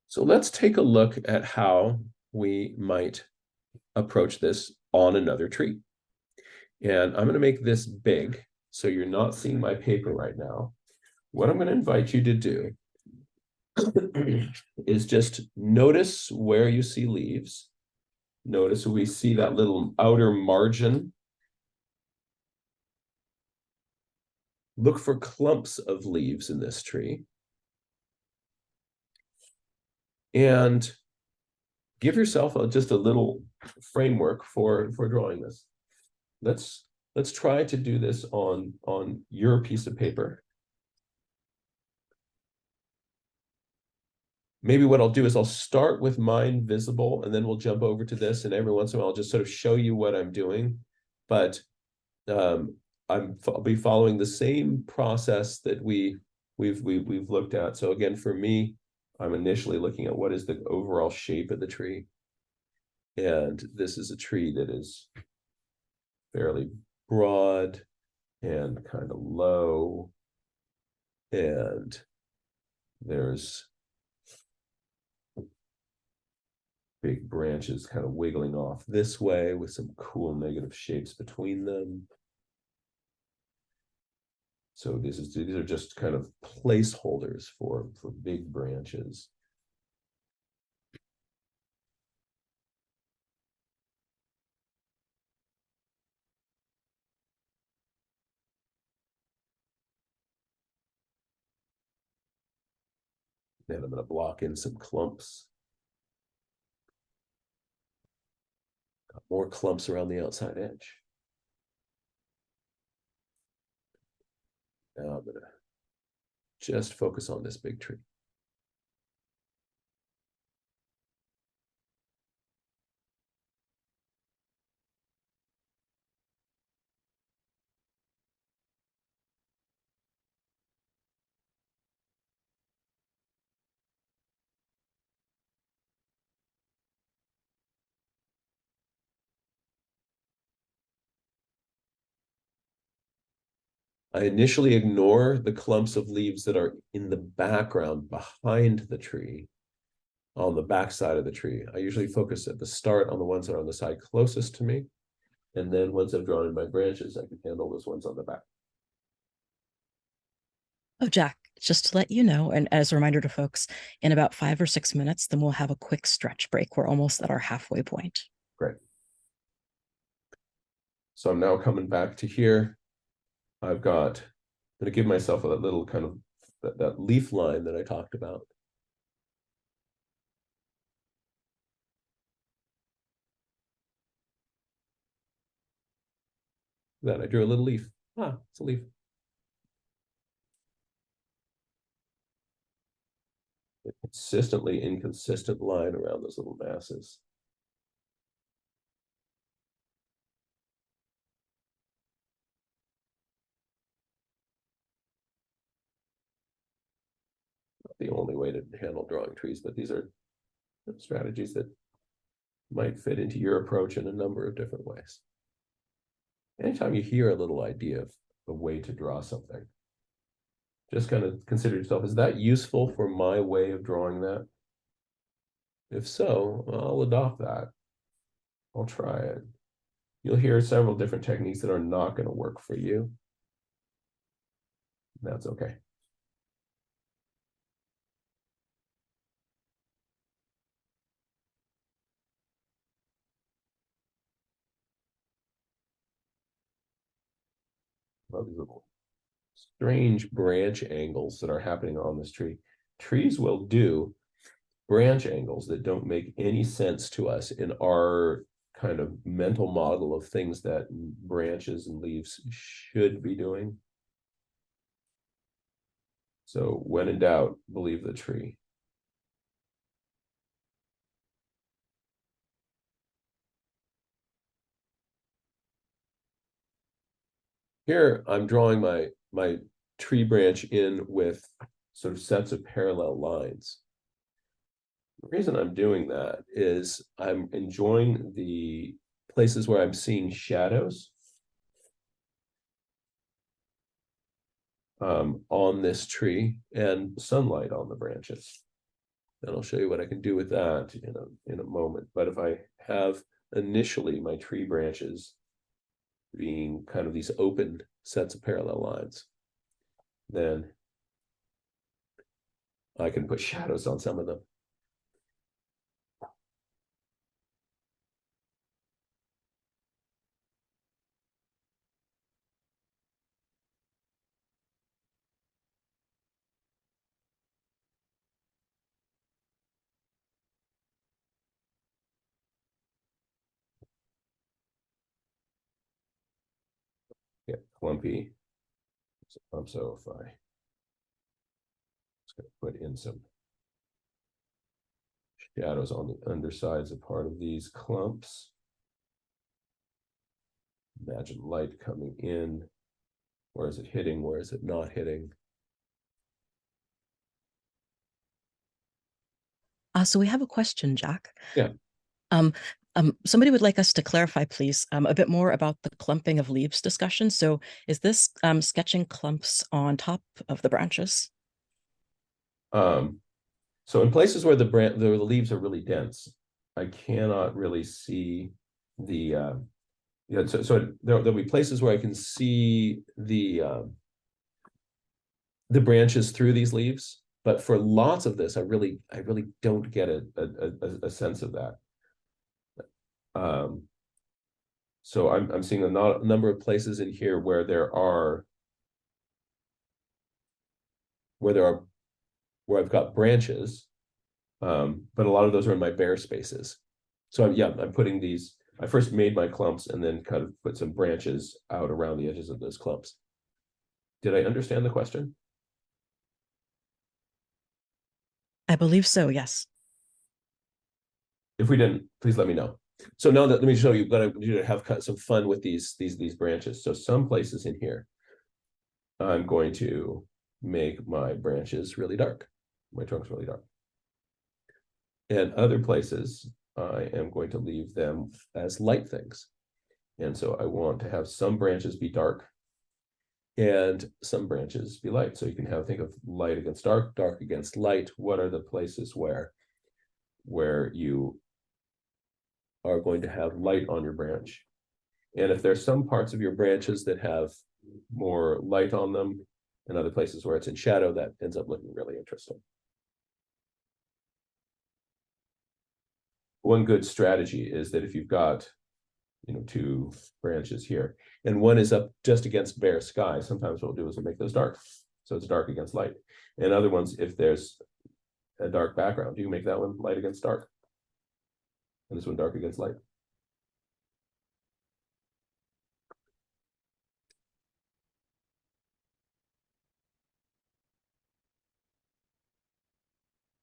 So let's take a look at how we might approach this on another tree. And I'm going to make this big, so you're not seeing my paper right now. What I'm going to invite you to do is just notice where you see leaves. Notice we see that little outer margin. Look for clumps of leaves in this tree. And give yourself just a little framework for drawing this. Let's try to do this on your piece of paper. Maybe what I'll do is I'll start with mine visible, and then we'll jump over to this, and every once in a while I'll just sort of show you what I'm doing. But I'll be following the same process that we've looked at. So again, for me, I'm initially looking at what is the overall shape of the tree. And this is a tree that is fairly broad and kind of low. And there's big branches kind of wiggling off this way with some cool negative shapes between them. So these are just kind of placeholders for big branches. Then I'm going to block in some clumps. Got more clumps around the outside edge. Now I'm going to just focus on this big tree. I initially ignore the clumps of leaves that are in the background behind the tree, on the back side of the tree. I usually focus at the start on the ones that are on the side closest to me. And then once I've drawn in my branches, I can handle those ones on the back. Oh, Jack, just to let you know, and as a reminder to folks, in about 5 or 6 minutes, then we'll have a quick stretch break. We're almost at our halfway point. Great. So I'm now coming back to here. I'm going to give myself a little kind of that leaf line that I talked about. Then I drew a little leaf. Ah, it's a leaf. A consistently inconsistent line around those little masses. Not the only way to handle drawing trees, but these are strategies that might fit into your approach in a number of different ways. Anytime you hear a little idea of a way to draw something, just kind of consider yourself, is that useful for my way of drawing that? If so, I'll adopt that. I'll try it. You'll hear several different techniques that are not going to work for you. That's okay. Love these little strange branch angles that are happening on this tree. Trees will do branch angles that don't make any sense to us in our kind of mental model of things that branches and leaves should be doing. So when in doubt, believe the tree. Here I'm drawing my tree branch in with sort of sets of parallel lines. The reason I'm doing that is I'm enjoying the places where I'm seeing shadows on this tree and sunlight on the branches. And I'll show you what I can do with that in a moment. But if I have initially my tree branches being kind of these open sets of parallel lines, then I can put shadows on some of them. Get clumpy. So if I just going to put in some shadows on the undersides of part of these clumps. Imagine light coming in. Where is it hitting? Where is it not hitting? So we have a question, Jack. Yeah. Somebody would like us to clarify, please, a bit more about the clumping of leaves discussion. So is this sketching clumps on top of the branches? So in places where the leaves are really dense, I cannot really see the so there'll be places where I can see the branches through these leaves, but for lots of this, I really don't get a sense of that. So I'm seeing a number of places in here where there are where I've got branches, but a lot of those are in my bare spaces. So I'm putting these, I first made my clumps and then kind of put some branches out around the edges of those clumps. Did I understand the question? I believe so, yes. If we didn't, please let me know. So now that, let me show you, but I want you to have some fun with these branches. So some places in here, I'm going to make my branches really dark, my trunks really dark. And other places, I am going to leave them as light things. And so I want to have some branches be dark and some branches be light. So you can think of light against dark, dark against light. What are the places where you are going to have light on your branch? And if there's some parts of your branches that have more light on them and other places where it's in shadow, that ends up looking really interesting. One good strategy is that if you've got, two branches here, and one is up just against bare sky, sometimes what we'll do is we'll make those dark. So it's dark against light. And other ones, if there's a dark background, you make that one light against dark. And this one dark against light.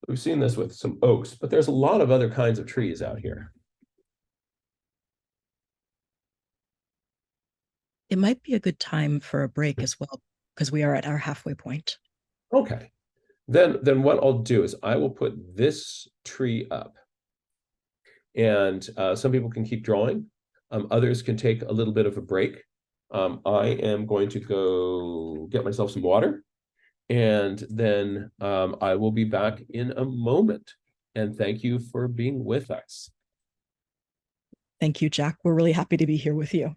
We've seen this with some oaks, but there's a lot of other kinds of trees out here. It might be a good time for a break as well, because we are at our halfway point. Okay. Then what I'll do is I will put this tree up. And some people can keep drawing. Others can take a little bit of a break. I am going to go get myself some water. And then I will be back in a moment. And thank you for being with us. Thank you, Jack. We're really happy to be here with you.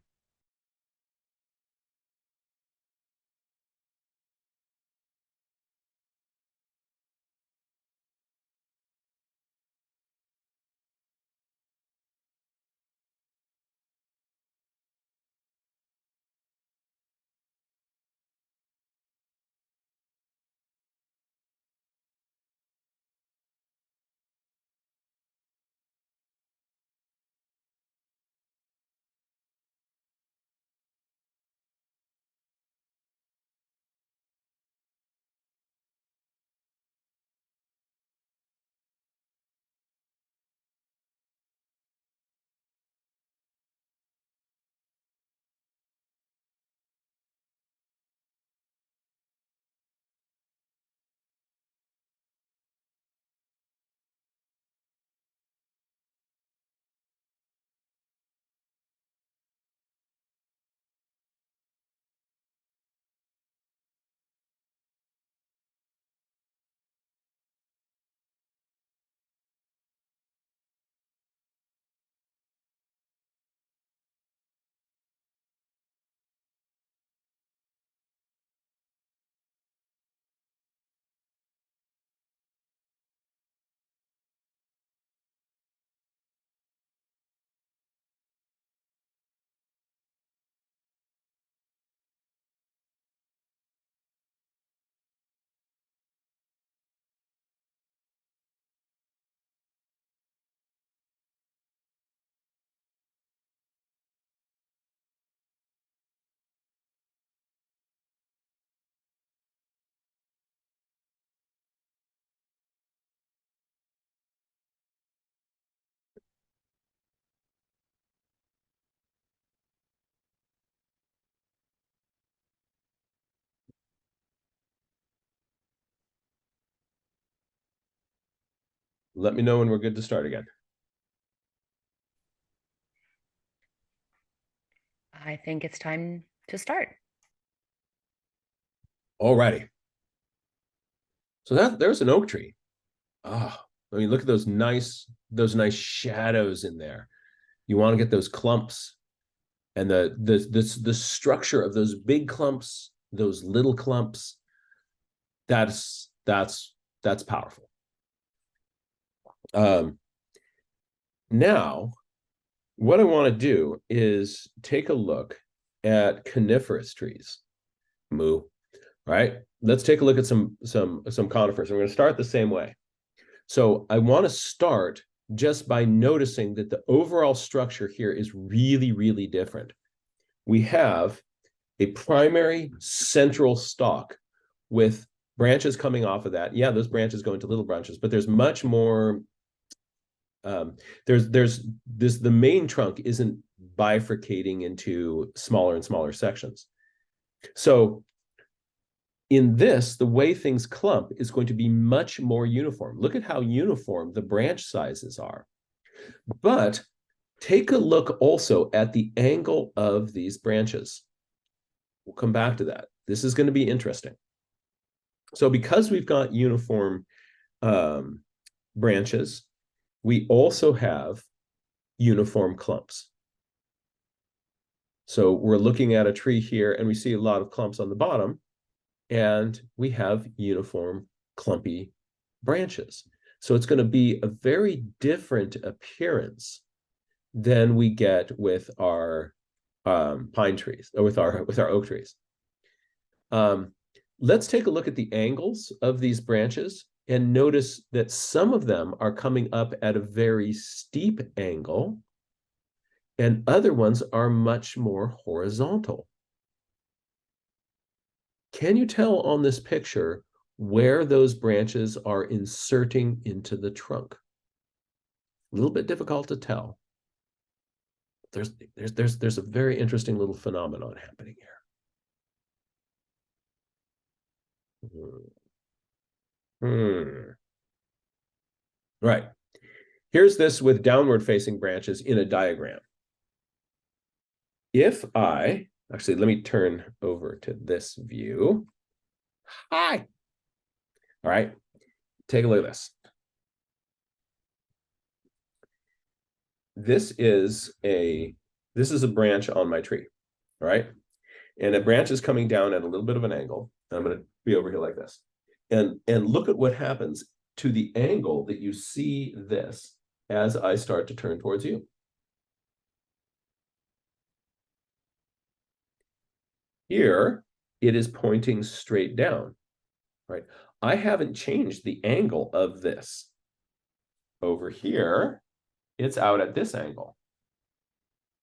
Let me know when we're good to start again. I think it's time to start. All righty. So there's an oak tree. I mean, look at those nice shadows in there. You want to get those clumps and the structure of those big clumps, those little clumps. That's powerful. Now, what I want to do is take a look at coniferous trees. Moo. All right, let's take a look at some conifers. We're going to start the same way. So I want to start just by noticing that the overall structure here is really, really different. We have a primary central stalk with branches coming off of that. Yeah, those branches go into little branches, but there's much more. The main trunk isn't bifurcating into smaller and smaller sections. So in this, the way things clump is going to be much more uniform. Look at how uniform the branch sizes are. But take a look also at the angle of these branches. We'll come back to that. This is going to be interesting. So because we've got uniform branches, we also have uniform clumps. So we're looking at a tree here and we see a lot of clumps on the bottom, and we have uniform clumpy branches. So it's going to be a very different appearance than we get with our pine trees, or with our oak trees. Let's take a look at the angles of these branches and notice that some of them are coming up at a very steep angle and other ones are much more horizontal. Can you tell on this picture where those branches are inserting into the trunk? A little bit difficult to tell. There's a very interesting little phenomenon happening here. Right. Here's this with downward facing branches in a diagram. If actually, let me turn over to this view. Hi. All right. Take a look at this. This is a branch on my tree. All right. And a branch is coming down at a little bit of an angle. I'm going to be over here like this. And look at what happens to the angle that you see this as I start to turn towards you. Here, it is pointing straight down, right? I haven't changed the angle of this. Over here, it's out at this angle.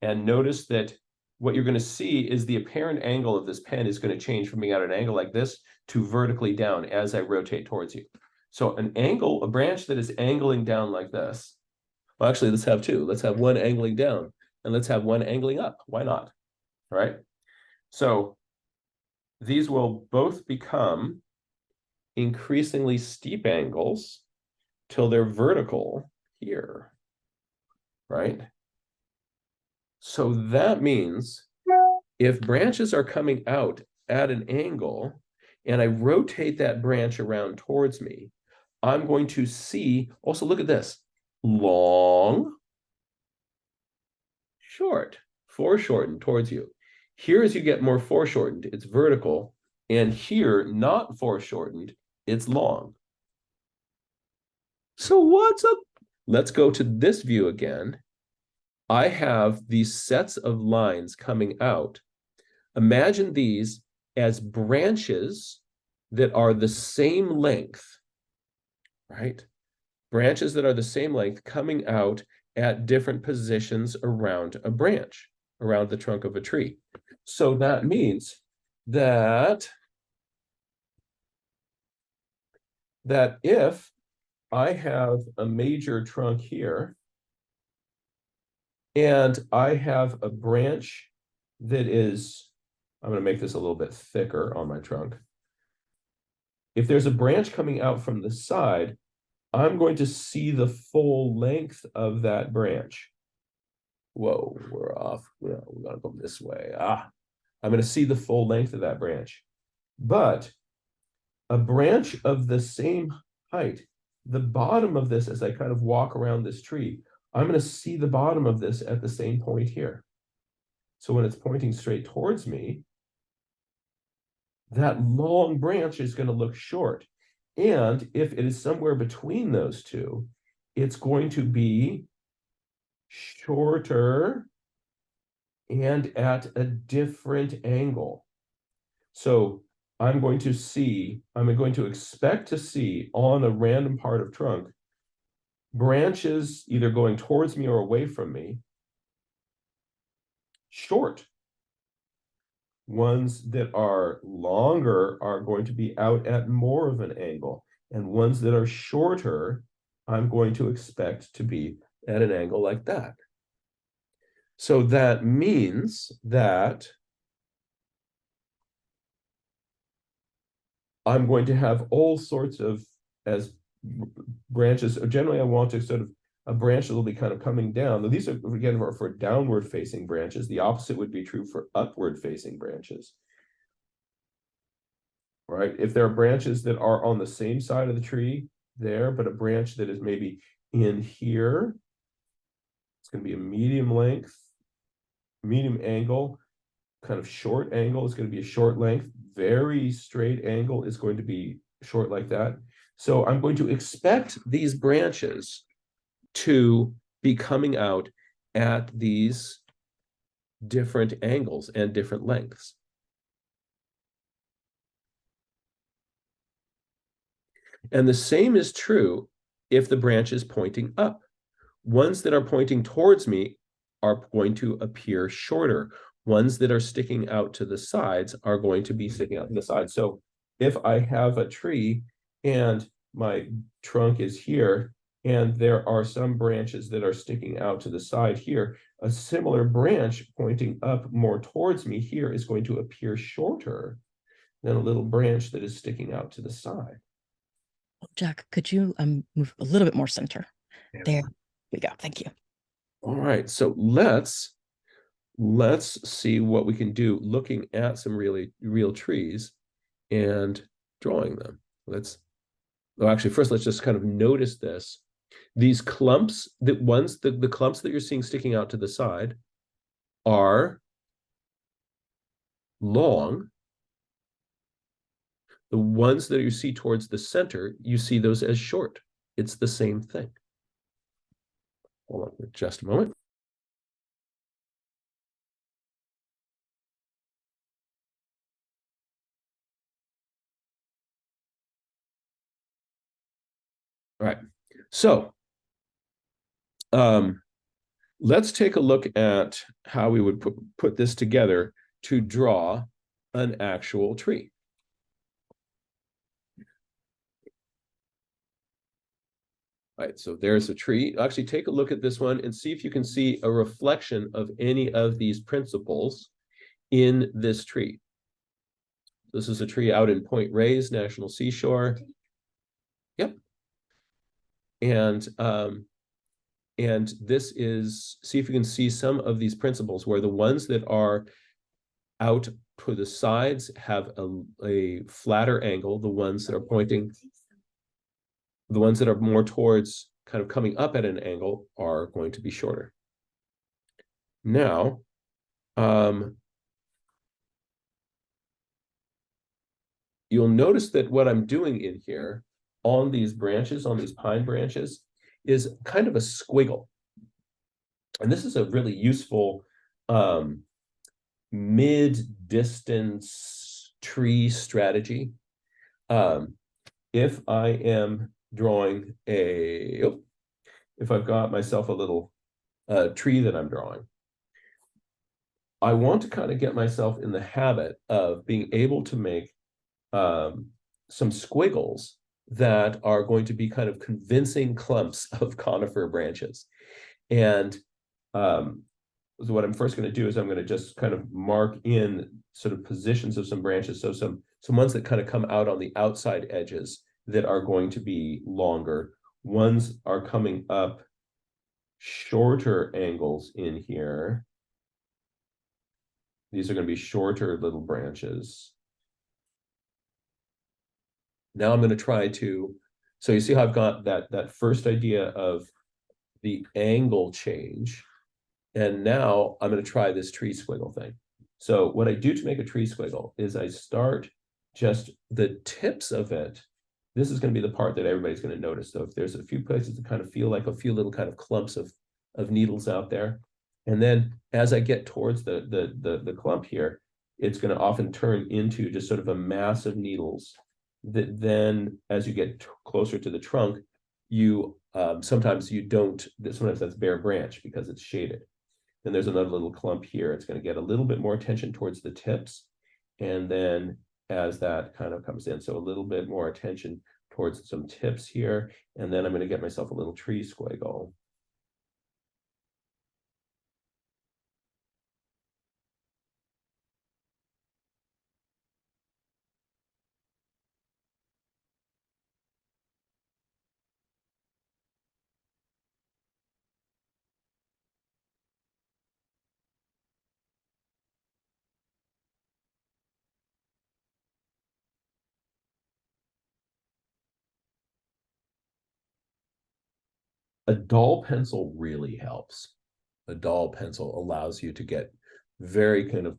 And notice that what you're going to see is the apparent angle of this pen is going to change from being at an angle like this to vertically down as I rotate towards you. So a branch that is angling down like this. Well, actually, let's have two. Let's have one angling down and let's have one angling up. Why not? All right. So these will both become increasingly steep angles till they're vertical here, right? So that means if branches are coming out at an angle and I rotate that branch around towards me, I'm going to see, also look at this, long, short, foreshortened towards you. Here, as you get more foreshortened, it's vertical, and here, not foreshortened, it's long. So what's up? Let's go to this view again. I have these sets of lines coming out. Imagine these as branches that are the same length, right? Branches that are the same length coming out at different positions around a branch, around the trunk of a tree. So that means that if I have a major trunk here and I have a branch that is, I'm going to make this a little bit thicker on my trunk. If there's a branch coming out from the side, I'm going to see the full length of that branch. Whoa, we're off. We gotta go this way. I'm going to see the full length of that branch. But a branch of the same height, the bottom of this, as I kind of walk around this tree, I'm going to see the bottom of this at the same point here. So when it's pointing straight towards me, that long branch is going to look short. And if it is somewhere between those two, it's going to be shorter and at a different angle. So I'm going to expect to see on a random part of trunk branches either going towards me or away from me, short. Ones that are longer are going to be out at more of an angle, and ones that are shorter, I'm going to expect to be at an angle like that. So that means that I'm going to have all sorts of, as branches, generally I want to sort of, a branch that will be kind of coming down. Now, these are, again, for downward facing branches. The opposite would be true for upward facing branches. Right? If there are branches that are on the same side of the tree there, but a branch that is maybe in here, it's going to be a medium length, medium angle, kind of short angle is going to be a short length, very straight angle is going to be short like that. So I'm going to expect these branches to be coming out at these different angles and different lengths. And the same is true if the branch is pointing up. Ones that are pointing towards me are going to appear shorter. Ones that are sticking out to the sides are going to be sticking out to the sides. So if I have a tree and my trunk is here, and there are some branches that are sticking out to the side here, a similar branch pointing up more towards me here is going to appear shorter than a little branch that is sticking out to the side. Jack, could you move a little bit more center? There we go. Thank you. All right, so let's see what we can do looking at some real trees and drawing them. Actually, first let's just kind of notice this. These clumps, the clumps that you're seeing sticking out to the side are long. The ones that you see towards the center, you see those as short. It's the same thing. Hold on for just a moment. All right, so let's take a look at how we would put this together to draw an actual tree. All right, so there's a tree. Actually, take a look at this one and see if you can see a reflection of any of these principles in this tree. This is a tree out in Point Reyes National Seashore. Yep. And this is, see if you can see some of these principles where the ones that are out to the sides have a flatter angle. The ones that are pointing, the ones that are more towards kind of coming up at an angle are going to be shorter. Now, you'll notice that what I'm doing in here on these branches, on these pine branches, is kind of a squiggle. And this is a really useful mid-distance tree strategy. If I am drawing if I've got myself a little tree that I'm drawing, I want to kind of get myself in the habit of being able to make some squiggles that are going to be kind of convincing clumps of conifer branches. And so what I'm first going to do is I'm going to just kind of mark in sort of positions of some branches. So some ones that kind of come out on the outside edges that are going to be longer. Ones are coming up shorter angles in here. These are going to be shorter little branches. Now I'm going to try to, so you see how I've got that first idea of the angle change. And now I'm going to try this tree squiggle thing. So what I do to make a tree squiggle is I start just the tips of it. This is going to be the part that everybody's going to notice. So if there's a few places that kind of feel like a few little kind of clumps of needles out there. And then as I get towards the clump here, it's going to often turn into just sort of a mass of needles that then, as you get closer to the trunk, you sometimes that's bare branch because it's shaded. Then there's another little clump here. It's going to get a little bit more attention towards the tips. And then as that kind of comes in, so a little bit more attention towards some tips here. And then I'm going to get myself a little tree squiggle. A dull pencil really helps. A dull pencil allows you to get very kind of,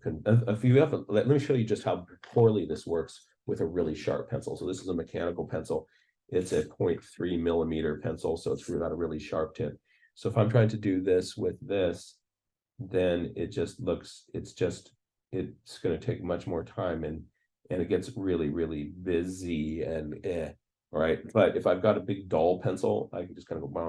if you have, let me show you just how poorly this works with a really sharp pencil. So this is a mechanical pencil. It's a 0.3 millimeter pencil, so it's not a really sharp tip. So if I'm trying to do this with this, then it just looks, it's going to take much more time, and it gets really, really busy and all right. But if I've got a big dull pencil, I can just kind of go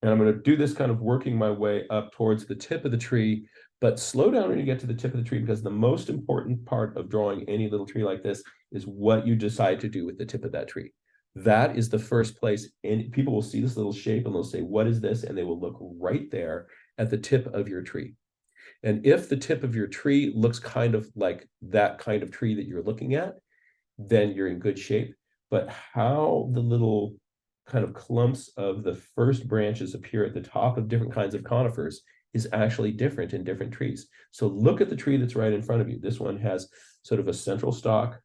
and I'm going to do this kind of working my way up towards the tip of the tree, but slow down when you get to the tip of the tree, because the most important part of drawing any little tree like this is what you decide to do with the tip of that tree. That is the first place, and people will see this little shape and they'll say, what is this? And they will look right there at the tip of your tree. And if the tip of your tree looks kind of like that kind of tree that you're looking at, then you're in good shape. But how the little kind of clumps of the first branches appear at the top of different kinds of conifers is actually different in different trees. So look at the tree that's right in front of you. This one has sort of a central stalk,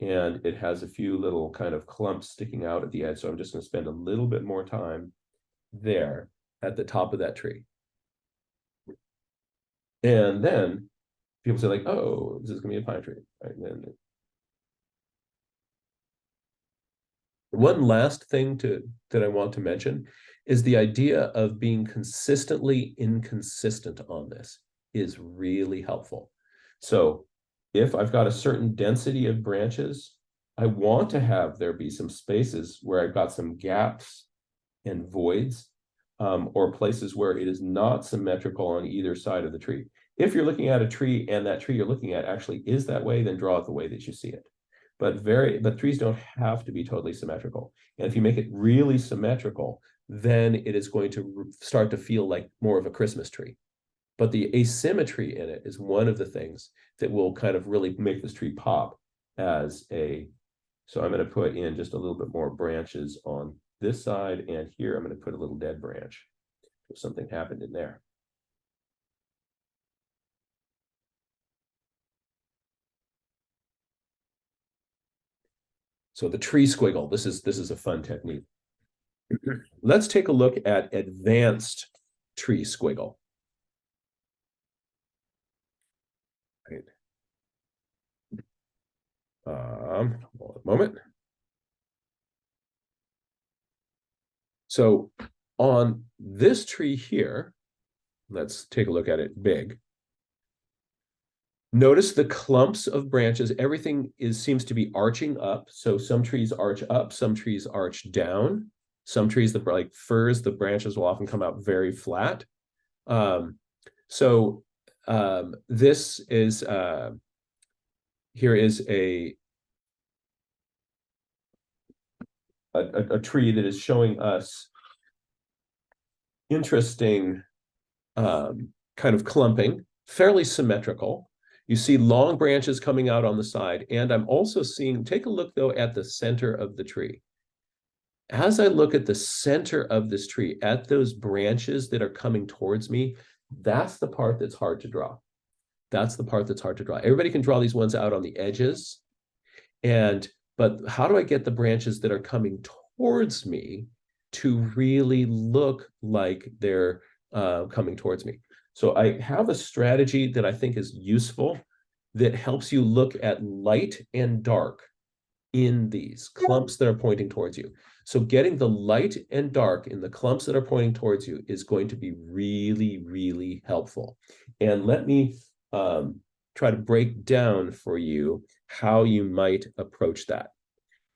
and it has a few little kind of clumps sticking out at the edge. So I'm just going to spend a little bit more time there at the top of that tree. And then people say like, oh, this is going to be a pine tree. Right? And then one last thing that I want to mention is the idea of being consistently inconsistent on this is really helpful. So if I've got a certain density of branches, I want to have there be some spaces where I've got some gaps and voids, or places where it is not symmetrical on either side of the tree. If you're looking at a tree and that tree you're looking at actually is that way, then draw it the way that you see it. But trees don't have to be totally symmetrical. And if you make it really symmetrical, then it is going to start to feel like more of a Christmas tree. But the asymmetry in it is one of the things that will kind of really make this tree pop as a, so I'm going to put in just a little bit more branches on this side, and here I'm going to put a little dead branch. So something happened in there. So the tree squiggle, this is a fun technique. Let's take a look at advanced tree squiggle. Right. Hold a moment. So on this tree here, let's take a look at it big. Notice the clumps of branches. Everything seems to be arching up. So some trees arch up, some trees arch down. Some trees, like firs, the branches will often come out very flat. This is, here is a tree that is showing us interesting kind of clumping, fairly symmetrical. You see long branches coming out on the side, and I'm also seeing, take a look though at the center of the tree. As I look at the center of this tree, at those branches that are coming towards me, that's the part that's hard to draw. That's the part that's hard to draw. Everybody can draw these ones out on the edges, but how do I get the branches that are coming towards me to really look like they're coming towards me? So I have a strategy that I think is useful that helps you look at light and dark in these clumps that are pointing towards you. So getting the light and dark in the clumps that are pointing towards you is going to be really, really helpful. And let me try to break down for you how you might approach that.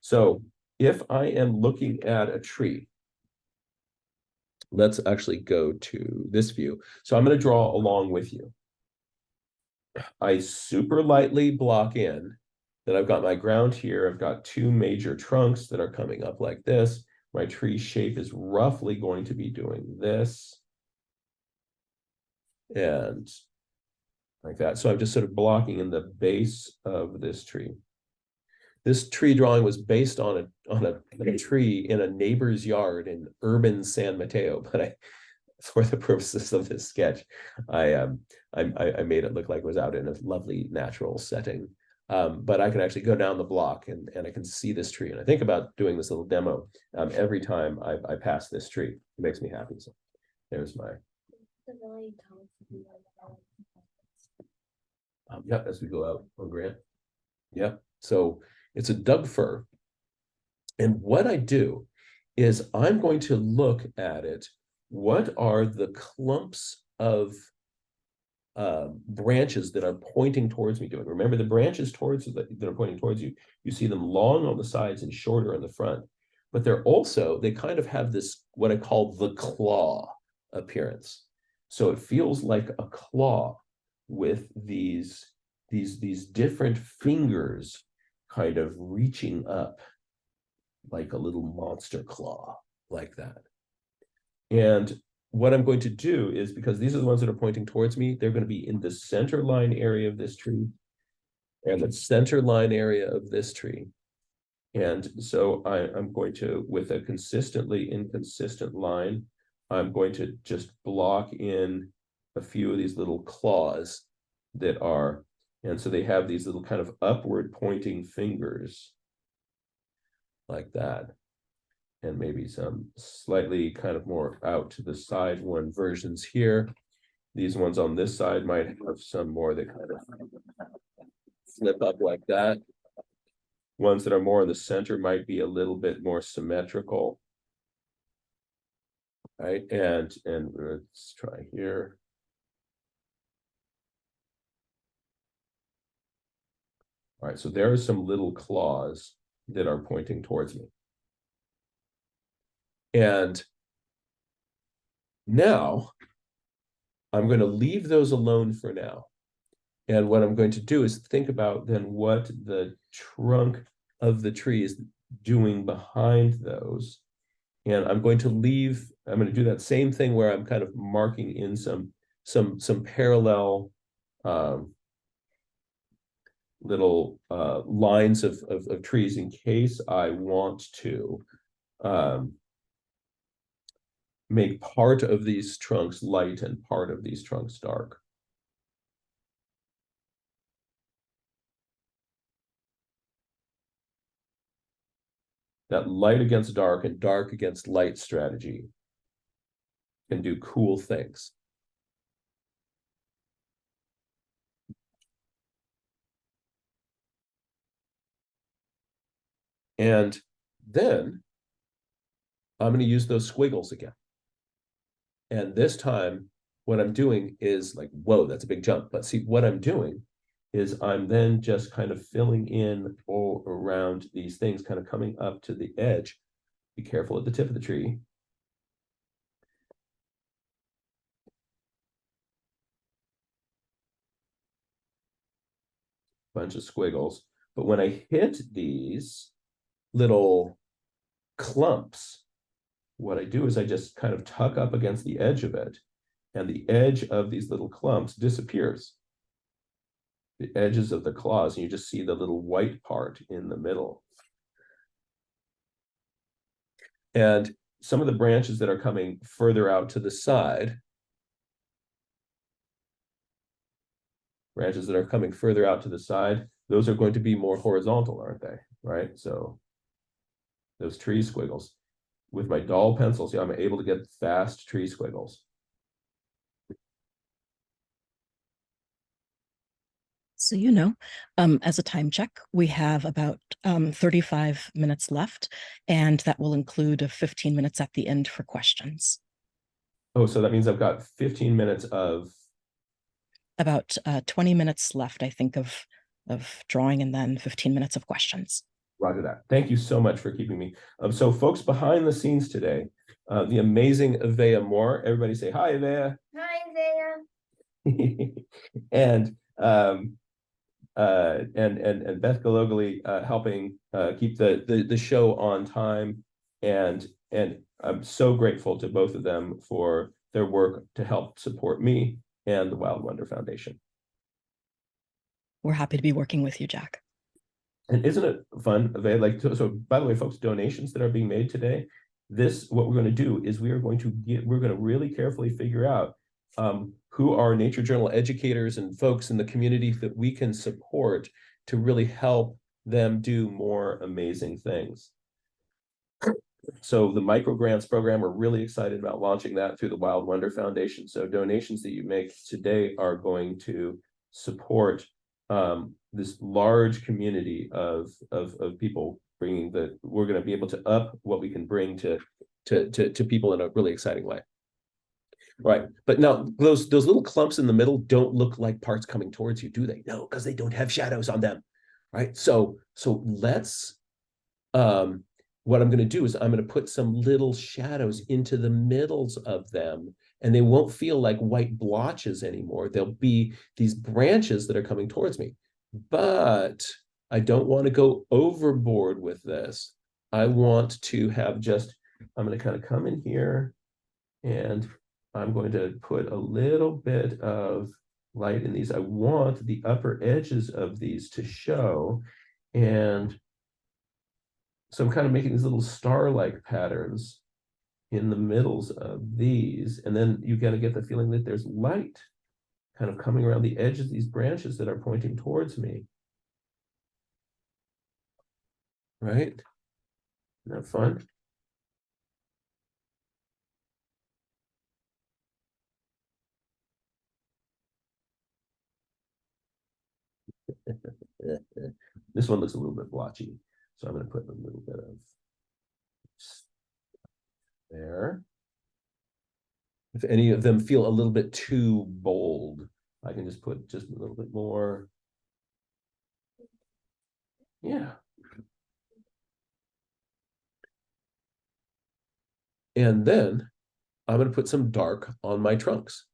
So if I am looking at a tree, let's actually go to this view. So I'm going to draw along with you. I super lightly block in. Then I've got my ground here. I've got two major trunks that are coming up like this. My tree shape is roughly going to be doing this. And like that. So I'm just sort of blocking in the base of this tree. This tree drawing was based on a tree in a neighbor's yard in urban San Mateo, but for the purposes of this sketch, I made it look like it was out in a lovely natural setting. But I can actually go down the block and I can see this tree. And I think about doing this little demo every time I pass this tree. It makes me happy. So there's my. Yep, as we go out on Grant. Yep. So it's a Doug fir. And what I do is I'm going to look at it. What are the clumps of branches that are pointing towards me doing? Remember, the branches that are pointing towards you, you see them long on the sides and shorter on the front. But they kind of have this, what I call the claw appearance. So it feels like a claw with these different fingers kind of reaching up like a little monster claw like that. And what I'm going to do is, because these are the ones that are pointing towards me, they're going to be in the center line area of this tree and the center line area of this tree. And so I'm going to, with a consistently inconsistent line, I'm going to just block in a few of these little claws that are, and so they have these little kind of upward pointing fingers like that. And maybe some slightly kind of more out to the side one versions here. These ones on this side might have some more that kind of flip up like that. Ones that are more in the center might be a little bit more symmetrical. Right, and let's try here. All right, so there are some little claws that are pointing towards me. And now I'm going to leave those alone for now. And what I'm going to do is think about then what the trunk of the tree is doing behind those. And I'm going to do that same thing where I'm kind of marking in some parallel little lines of trees in case I want to make part of these trunks light and part of these trunks dark. That light against dark and dark against light strategy can do cool things. And then I'm going to use those squiggles again. And this time, what I'm doing is like, whoa, that's a big jump. But see, what I'm doing is I'm then just kind of filling in all around these things, kind of coming up to the edge. Be careful at the tip of the tree. Bunch of squiggles. But when I hit these little clumps, what I do is I just kind of tuck up against the edge of it, and the edge of these little clumps disappears. The edges of the claws, and you just see the little white part in the middle. And some of the branches that are coming further out to the side, those are going to be more horizontal, aren't they? Right? So those tree squiggles. With my dull pencils, I'm able to get fast tree squiggles. So, as a time check, we have about 35 minutes left, and that will include 15 minutes at the end for questions. Oh, so that means I've got 15 minutes of... About 20 minutes left, I think, of drawing, and then 15 minutes of questions. Roger that. Thank you so much for keeping me. So folks behind the scenes today, the amazing Avea Moore. Everybody say hi, Avea. Hi, Avea. And Beth Galogly helping keep the show on time, and I'm so grateful to both of them for their work to help support me and the Wild Wonder Foundation. We're happy to be working with you, Jack. And isn't it fun? So by the way, folks, donations that are being made today, what we're going to do is we're going to really carefully figure out who are nature journal educators and folks in the community that we can support to really help them do more amazing things. So the micro grants program, we're really excited about launching that through the Wild Wonder Foundation. So donations that you make today are going to support this large community of people bringing we're going to be able to up what we can bring to people in a really exciting way. Right. But now those little clumps in the middle don't look like parts coming towards you, do they? No, because they don't have shadows on them. Right. So let's what I'm going to do is I'm going to put some little shadows into the middles of them, and they won't feel like white blotches anymore. They'll be these branches that are coming towards me. But I don't want to go overboard with this. I want to have I'm going to kind of come in here, and I'm going to put a little bit of light in these. I want the upper edges of these to show, and so I'm kind of making these little star-like patterns in the middles of these, and then you got to get the feeling that there's light kind of coming around the edges of these branches that are pointing towards me. Right? Isn't that fun? This one looks a little bit blotchy, so I'm going to put a little bit of there. If any of them feel a little bit too bold, I can just put just a little bit more. Yeah. And then I'm going to put some dark on my trunks.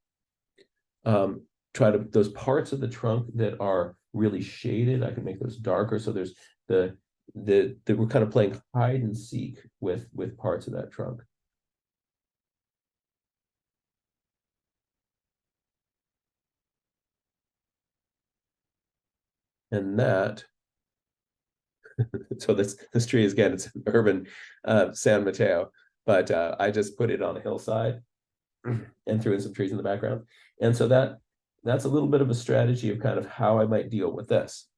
Those parts of the trunk that are really shaded, I can make those darker. So there's that we're kind of playing hide and seek with parts of that trunk. And that, so this tree is, again, it's an urban San Mateo, but I just put it on a hillside and threw in some trees in the background. And so that's a little bit of a strategy of kind of how I might deal with this.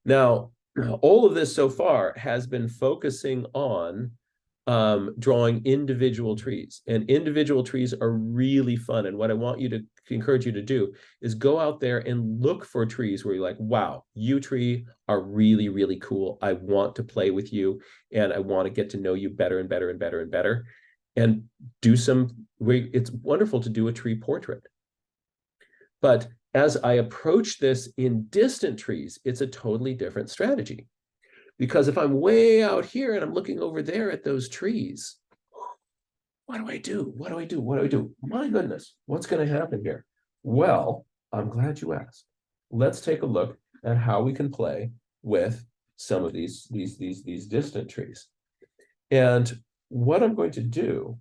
Now, all of this so far has been focusing on drawing individual trees, and individual trees are really fun. And what I want you to encourage you to do is go out there and look for trees where you're like, wow, you tree are really, really cool. I want to play with you, and I want to get to know you better and better and better and better. And do it's wonderful to do a tree portrait. But as I approach this in distant trees, it's a totally different strategy. Because if I'm way out here and I'm looking over there at those trees, what do I do? What do I do? What do I do? My goodness, what's going to happen here? Well, I'm glad you asked. Let's take a look at how we can play with some of these distant trees. And what I'm going to do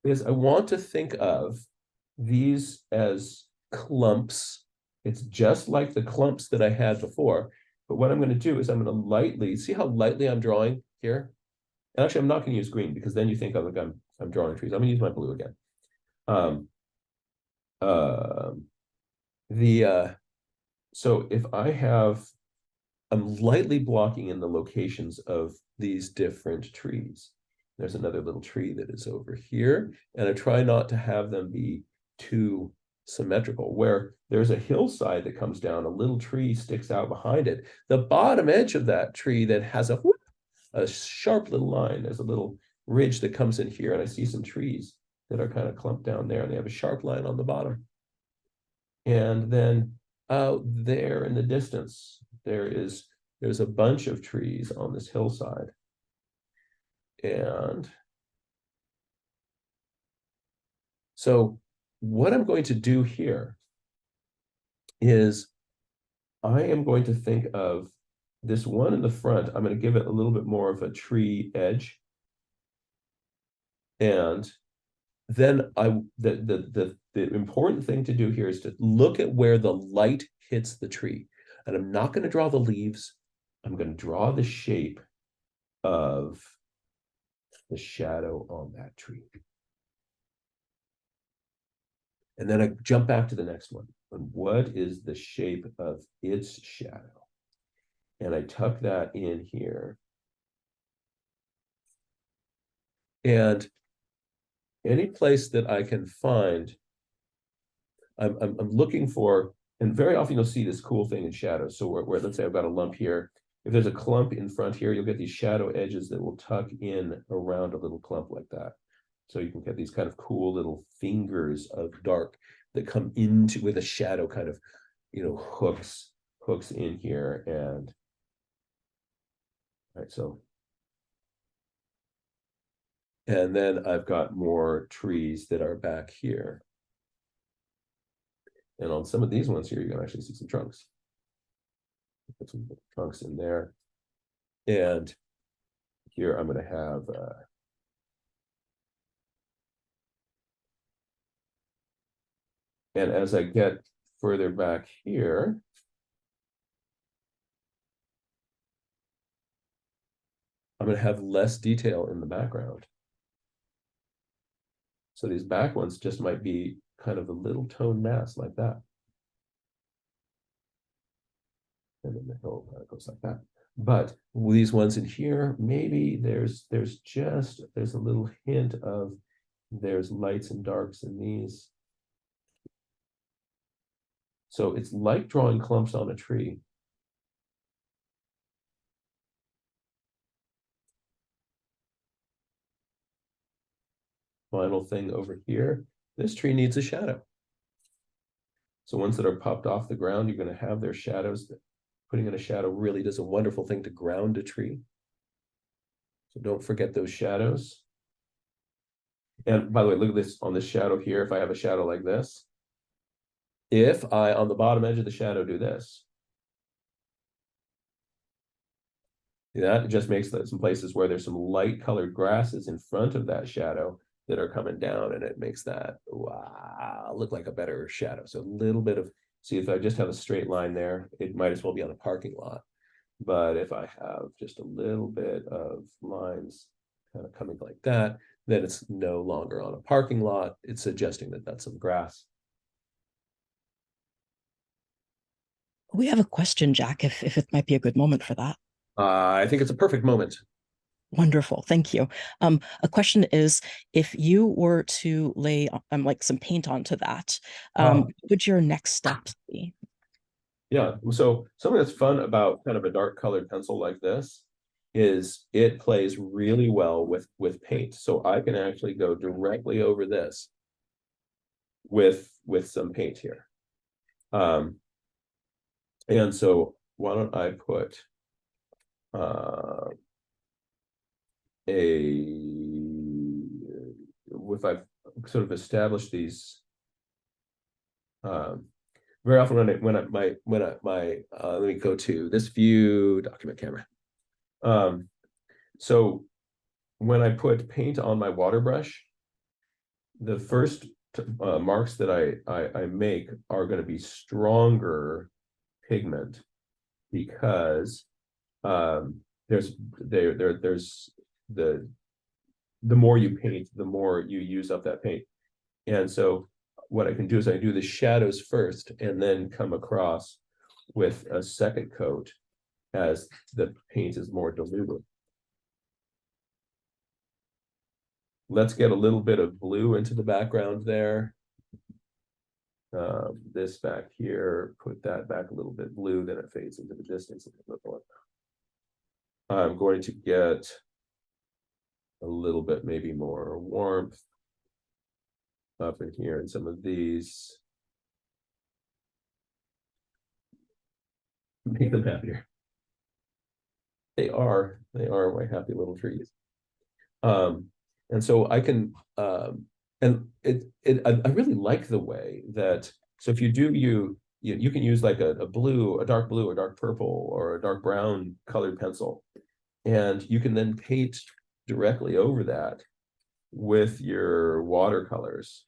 is I want to think of these as clumps. It's just like the clumps that I had before. But what I'm going to do is I'm going to lightly, see how lightly I'm drawing here? And actually, I'm not going to use green because then you think I'm drawing trees. I'm going to use my blue again. So if I'm lightly blocking in the locations of these different trees. There's another little tree that is over here, and I try not to have them be too symmetrical. Where there's a hillside that comes down, a little tree sticks out behind it. The bottom edge of that tree that has a sharp little line. There's a little ridge that comes in here, and I see some trees that are kind of clumped down there, and they have a sharp line on the bottom. And then out there in the distance, there's a bunch of trees on this hillside. And so what I'm going to do here is I am going to think of this one in the front. I'm going to give it a little bit more of a tree edge. And then the important thing to do here is to look at where the light hits the tree. And I'm not going to draw the leaves. I'm going to draw the shape of the shadow on that tree. And then I jump back to the next one. And what is the shape of its shadow? And I tuck that in here. And any place that I can find, I'm looking for, and very often you'll see this cool thing in shadows. So where let's say I've got a lump here. If there's a clump in front here, you'll get these shadow edges that will tuck in around a little clump like that. So you can get these kind of cool little fingers of dark that come into with a shadow kind of, hooks in here. And all right, so. And then I've got more trees that are back here. And on some of these ones here, you can actually see some trunks. Put some trunks in there. And here I'm going to have and as I get further back here, I'm going to have less detail in the background. So these back ones just might be kind of a little tone mass like that. And then the hill kind of goes like that. But these ones in here, maybe there's a little hint of there's lights and darks in these. So it's like drawing clumps on a tree. Final thing over here, this tree needs a shadow. So ones that are popped off the ground, you're going to have their shadows. Putting in a shadow really does a wonderful thing to ground a tree. So don't forget those shadows. And by the way, look at this on this shadow here. If I have a shadow like this, if I, on the bottom edge of the shadow, do this, that just makes some places where there's some light colored grasses in front of that shadow that are coming down, and it makes that, wow, look like a better shadow. So a little bit of, see, if I just have a straight line there, it might as well be on a parking lot. But if I have just a little bit of lines kind of coming like that, then it's no longer on a parking lot. It's suggesting that that's some grass. We have a question, Jack, if it might be a good moment for that. I think it's a perfect moment. Wonderful, thank you. A question is, if you were to lay like some paint onto that, what would your next steps be? Yeah, so something that's fun about kind of a dark colored pencil like this is it plays really well with paint. So I can actually go directly over this with some paint here. And so why don't I put if I've sort of established these, very often let me go to this view document camera. So when I put paint on my water brush, the first marks that I make are going to be stronger pigment, because there's the more you paint, the more you use up that paint. And so what I can do is I do the shadows first and then come across with a second coat as the paint is more diluted. Let's get a little bit of blue into the background there. This back here, put that back a little bit blue, then it fades into the distance a little bit more. I'm going to get a little bit maybe more warmth up in here in some of these. Make them happier. They are my happy little trees. And so I can and I really like the way that, so if you do you can use like a blue, a dark blue, a dark purple, or a dark brown colored pencil, and you can then paint directly over that with your watercolors.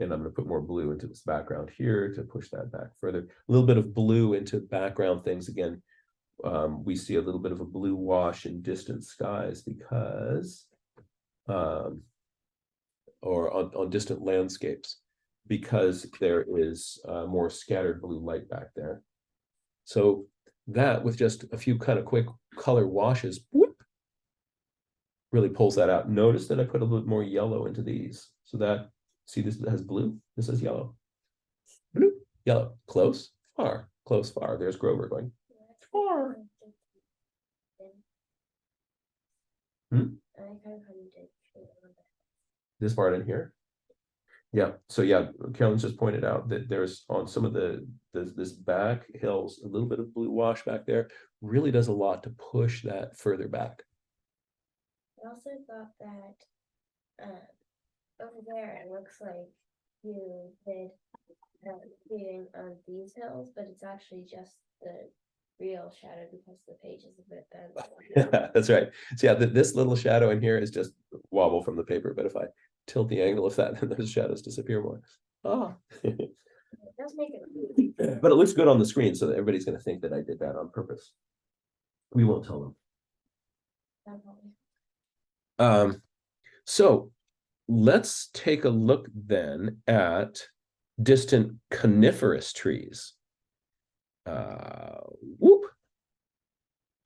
And I'm going to put more blue into this background here to push that back further. A little bit of blue into background things. Again, we see a little bit of a blue wash in distant skies because, or on distant landscapes, because there is more scattered blue light back there. So that, with just a few kind of quick color washes, whoop, really pulls that out. Notice that I put a little bit more yellow into these, so that, see, this has blue, this is yellow. Blue, yellow, close, far, close, far. There's Grover going, far. This part in here? Yeah, so yeah, Carolyn just pointed out that there's on some of this back hills, a little bit of blue wash back there really does a lot to push that further back. I also thought that over there it looks like you did shading on these hills, but it's actually just the real shadow because the page is a bit bent. That's right. So yeah, this little shadow in here is just wobble from the paper, but if I tilt the angle of that, then those shadows disappear more. Oh. It does make it. But it looks good on the screen, so that everybody's going to think that I did that on purpose. We won't tell them. So let's take a look then at distant coniferous trees. Whoop.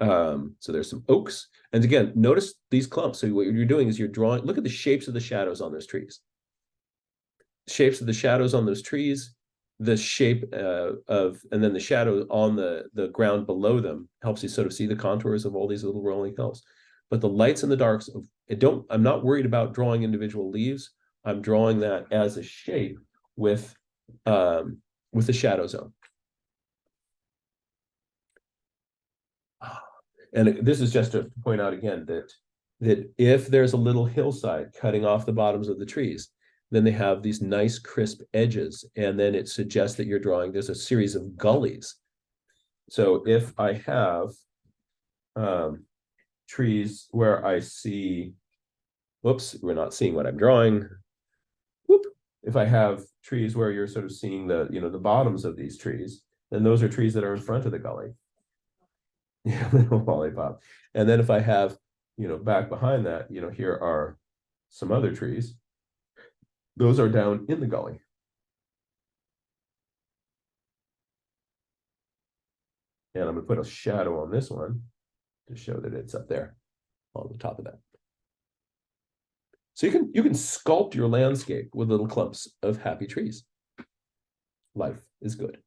So there's some oaks, and again, notice these clumps. So what you're doing is you're drawing, look at the shapes of the shadows on those trees. Shapes of the shadows on those trees, the shape and then the shadow on the ground below them helps you sort of see the contours of all these little rolling hills. But the lights and the darks, I'm not worried about drawing individual leaves. I'm drawing that as a shape with the shadow zone. And this is just to point out again that if there's a little hillside cutting off the bottoms of the trees, then they have these nice crisp edges, and then it suggests that you're drawing, there's a series of gullies. So if I have trees where I see, whoops, we're not seeing what I'm drawing. Whoop. If I have trees where you're sort of seeing the bottoms of these trees, then those are trees that are in front of the gully. Yeah, little lollipop. And then if I have, back behind that, here are some other trees. Those are down in the gully. And I'm going to put a shadow on this one to show that it's up there on the top of that. So you can sculpt your landscape with little clumps of happy trees. Life is good.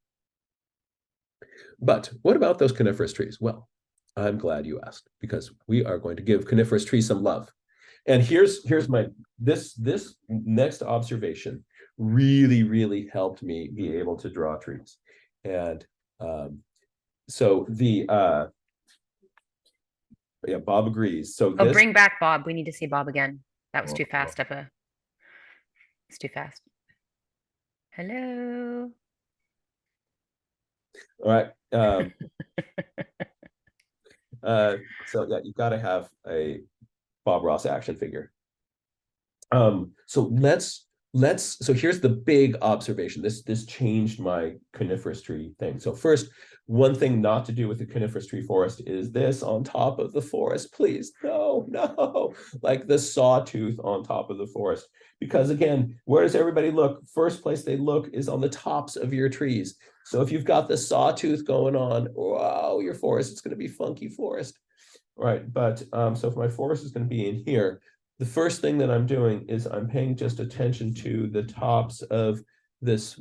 But what about those coniferous trees? Well, I'm glad you asked, because we are going to give coniferous trees some love. And here's my, this next observation really helped me be able to draw trees. And so yeah, Bob agrees. So bring back Bob. We need to see Bob again. That was too fast of a, it's too fast. Hello. All right. So yeah, you've got to have a Bob Ross action figure. So so here's the big observation. This changed my coniferous tree thing. So first, one thing not to do with the coniferous tree forest is this on top of the forest, please. No, like the sawtooth on top of the forest. Because again, where does everybody look? First place they look is on the tops of your trees. So if you've got the sawtooth going on, wow, your forest, it's going to be funky forest. right? But so if my forest is going to be in here, the first thing that I'm doing is I'm paying just attention to the tops of this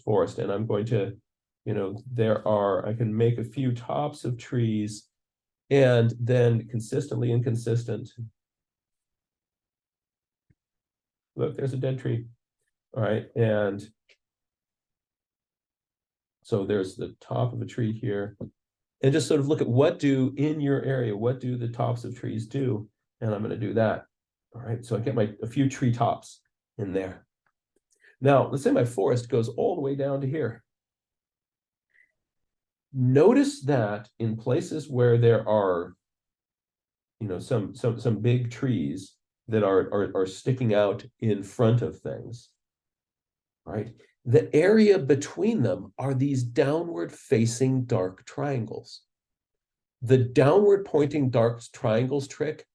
forest, and I'm going to, you know, I can make a few tops of trees, and then consistently inconsistent. Look, there's a dead tree. All right, and so there's the top of a tree here, and just sort of look at what in your area, what do the tops of trees do? And I'm going to do that. All right, so I get a few tree tops in there. Now, let's say my forest goes all the way down to here. Notice that in places where there are, you know, some big trees that are sticking out in front of things, right? The area between them are these downward facing dark triangles. The downward pointing dark triangles trick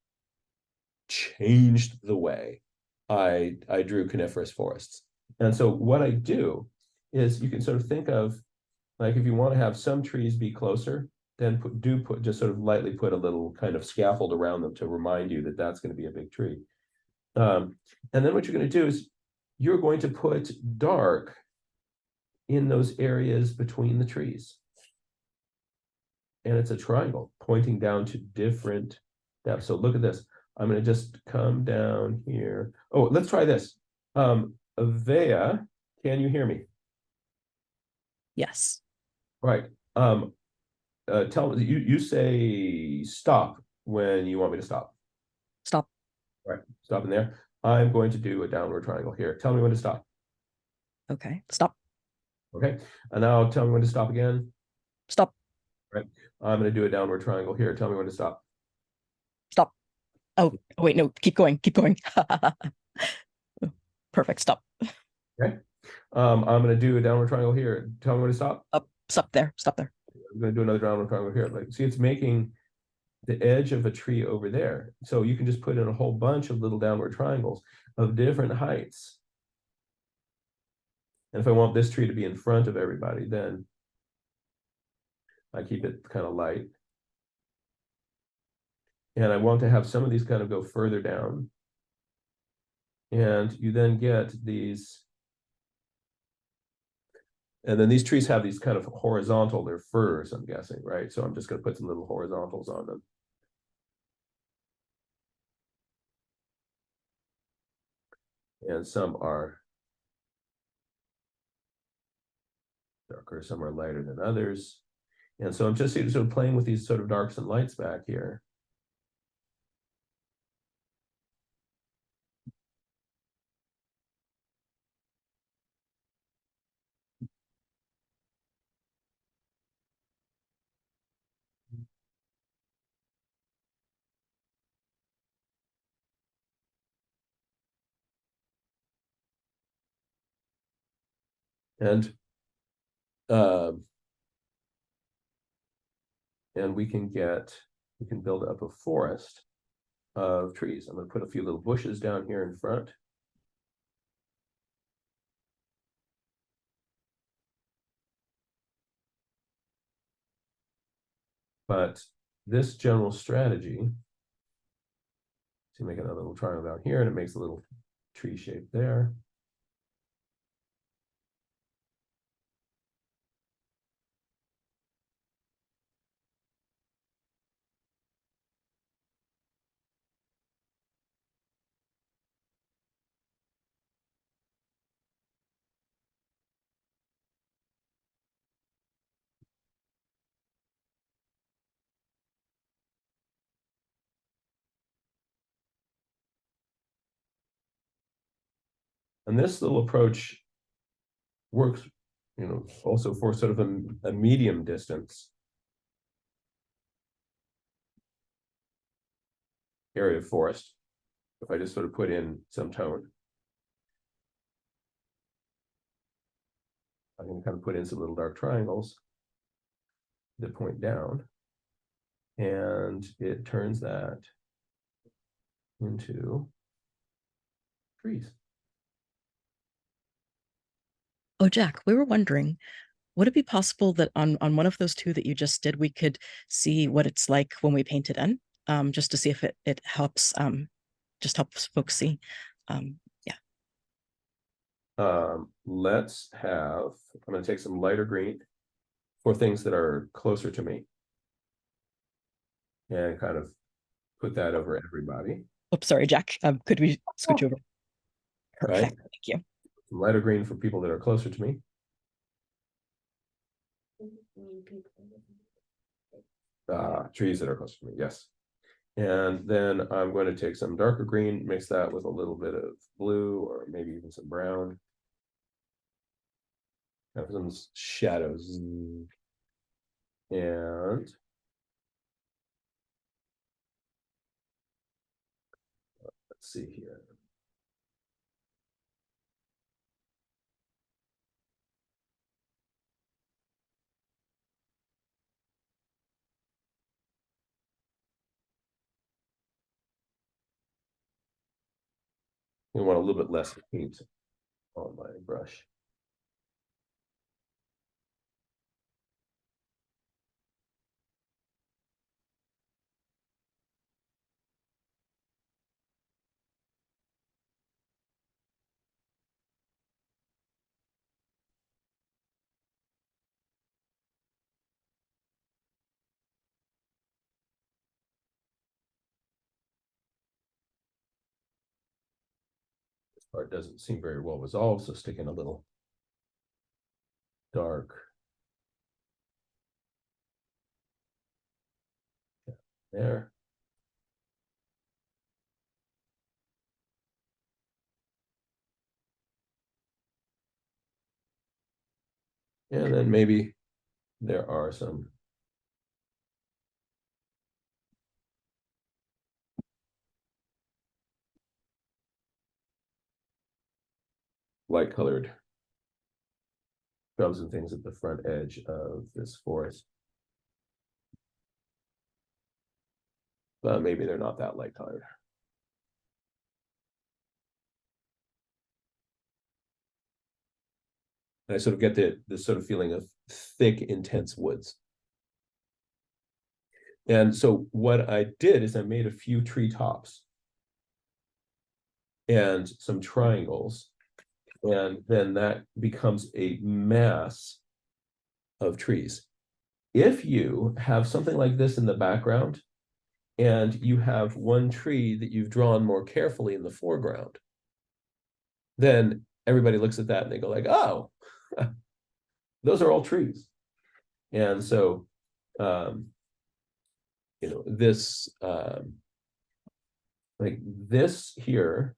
changed the way I drew coniferous forests. And so what I do is, you can sort of think of, like, if you want to have some trees be closer, then just sort of lightly put a little kind of scaffold around them to remind you that that's going to be a big tree. And then what you're going to do is you're going to put dark in those areas between the trees. And it's a triangle pointing down to different depths. So look at this. I'm going to just come down here. Oh, let's try this. Avea, can you hear me? Yes. Right. Tell me, you say stop when you want me to stop. Stop. Right. Stop in there. I'm going to do a downward triangle here. Tell me when to stop. Okay. Stop. Okay. And now tell me when to stop again. Stop. Right. I'm going to do a downward triangle here. Tell me when to stop. Stop. Oh, wait, no, keep going, keep going. Perfect, stop. Okay. I'm going to do a downward triangle here. Tell me when to stop. Up, stop there, stop there. I'm going to do another downward triangle here. Like, see, it's making the edge of a tree over there. So you can just put in a whole bunch of little downward triangles of different heights. And if I want this tree to be in front of everybody, then I keep it kind of light. And I want to have some of these kind of go further down. And you then get these. And then these trees have these kind of horizontal, they're firs, I'm guessing, right? So I'm just going to put some little horizontals on them. And some are darker, some are lighter than others. And so I'm just sort of playing with these sort of darks and lights back here. And we can build up a forest of trees. I'm going to put a few little bushes down here in front. But this general strategy, to make another little triangle down here, and it makes a little tree shape there. And this little approach works, you know, also for sort of a medium distance area of forest. If I just sort of put in some tone, I can kind of put in some little dark triangles that point down, and it turns that into trees. Oh, Jack, we were wondering, would it be possible that on one of those two that you just did, we could see what it's like when we paint it in? just to see if it helps, just helps folks see. Let's have, I'm going to take some lighter green for things that are closer to me and kind of put that over everybody. Oops, sorry, Jack. Could we switch over? Perfect. Right. Thank you. Some lighter green for people that are closer to me. Trees that are closer to me, yes. And then I'm going to take some darker green, mix that with a little bit of blue or maybe even some brown. Have some shadows. And let's see here. We want a little bit less paint on my brush. This part doesn't seem very well resolved, so stick in a little dark. There. And then maybe there are some light colored shrubs and things at the front edge of this forest. But maybe they're not that light colored. And I sort of get the sort of feeling of thick, intense woods. And so what I did is I made a few treetops and some triangles. And then that becomes a mass of trees. If you have something like this in the background, and you have one tree that you've drawn more carefully in the foreground, then everybody looks at that and they go like, oh, those are all trees. And so, you know, this, like this here,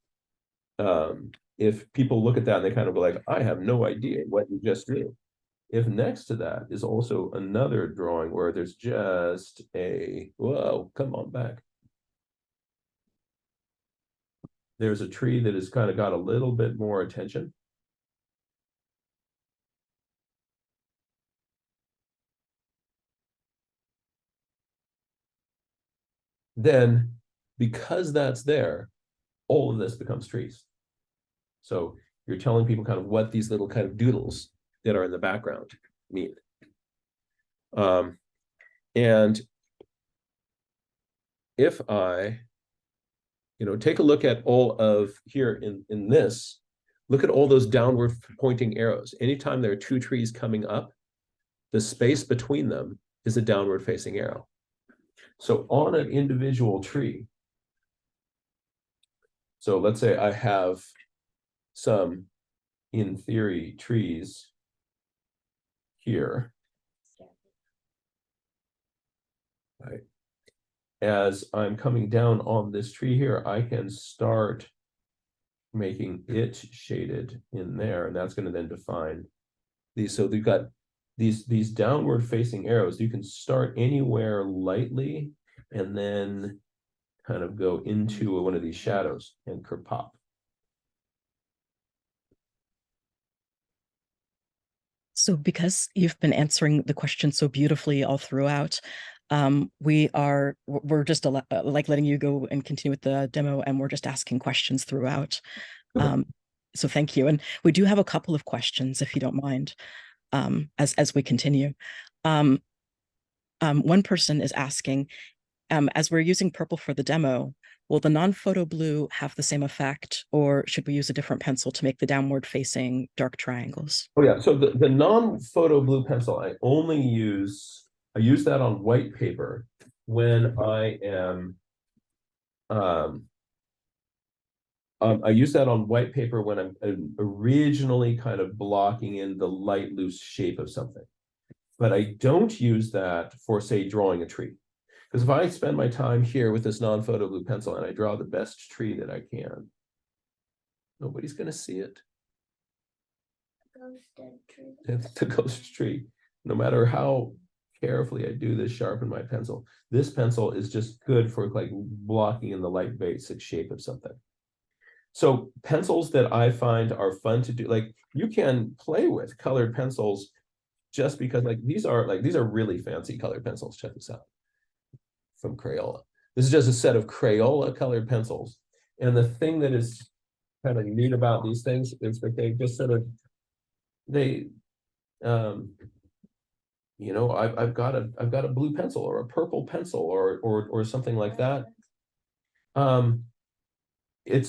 if people look at that and they kind of go like, I have no idea what you just drew. If next to that is also another drawing where there's just a, whoa, come on back. There's a tree that has kind of got a little bit more attention. Then, because that's there, all of this becomes trees. So you're telling people kind of what these little kind of doodles that are in the background mean. And if I, you know, take a look at all of here in this, look at all those downward pointing arrows. Anytime there are two trees coming up, the space between them is a downward facing arrow. So on an individual tree, so let's say I have some, in theory, trees here. Right. As I'm coming down on this tree here, I can start making it shaded in there, and that's going to then define these. So we've got these downward facing arrows. You can start anywhere lightly and then kind of go into one of these shadows and kerpop. So because you've been answering the question so beautifully all throughout, we're just like letting you go and continue with the demo, and we're just asking questions throughout. Okay. So thank you. And we do have a couple of questions, if you don't mind, as we continue. One person is asking, as we're using purple for the demo, will the non-photo blue have the same effect, or should we use a different pencil to make the downward facing dark triangles? Oh yeah, so the non-photo blue pencil, I use that on white paper when I am, I use that on white paper when I'm originally kind of blocking in the light, loose shape of something. But I don't use that for, say, drawing a tree. Because if I spend my time here with this non-photo blue pencil and I draw the best tree that I can, nobody's going to see it. Ghosted tree. It's the ghost tree. No matter how carefully I do this, sharpen my pencil, this pencil is just good for like blocking in the light basic shape of something. So pencils that I find are fun to do, like you can play with colored pencils just because these are really fancy colored pencils. Check this out. From Crayola. This is just a set of Crayola colored pencils. And the thing that is kind of neat about these things is that they just sort of, you know, I've got a blue pencil or a purple pencil or something like that. It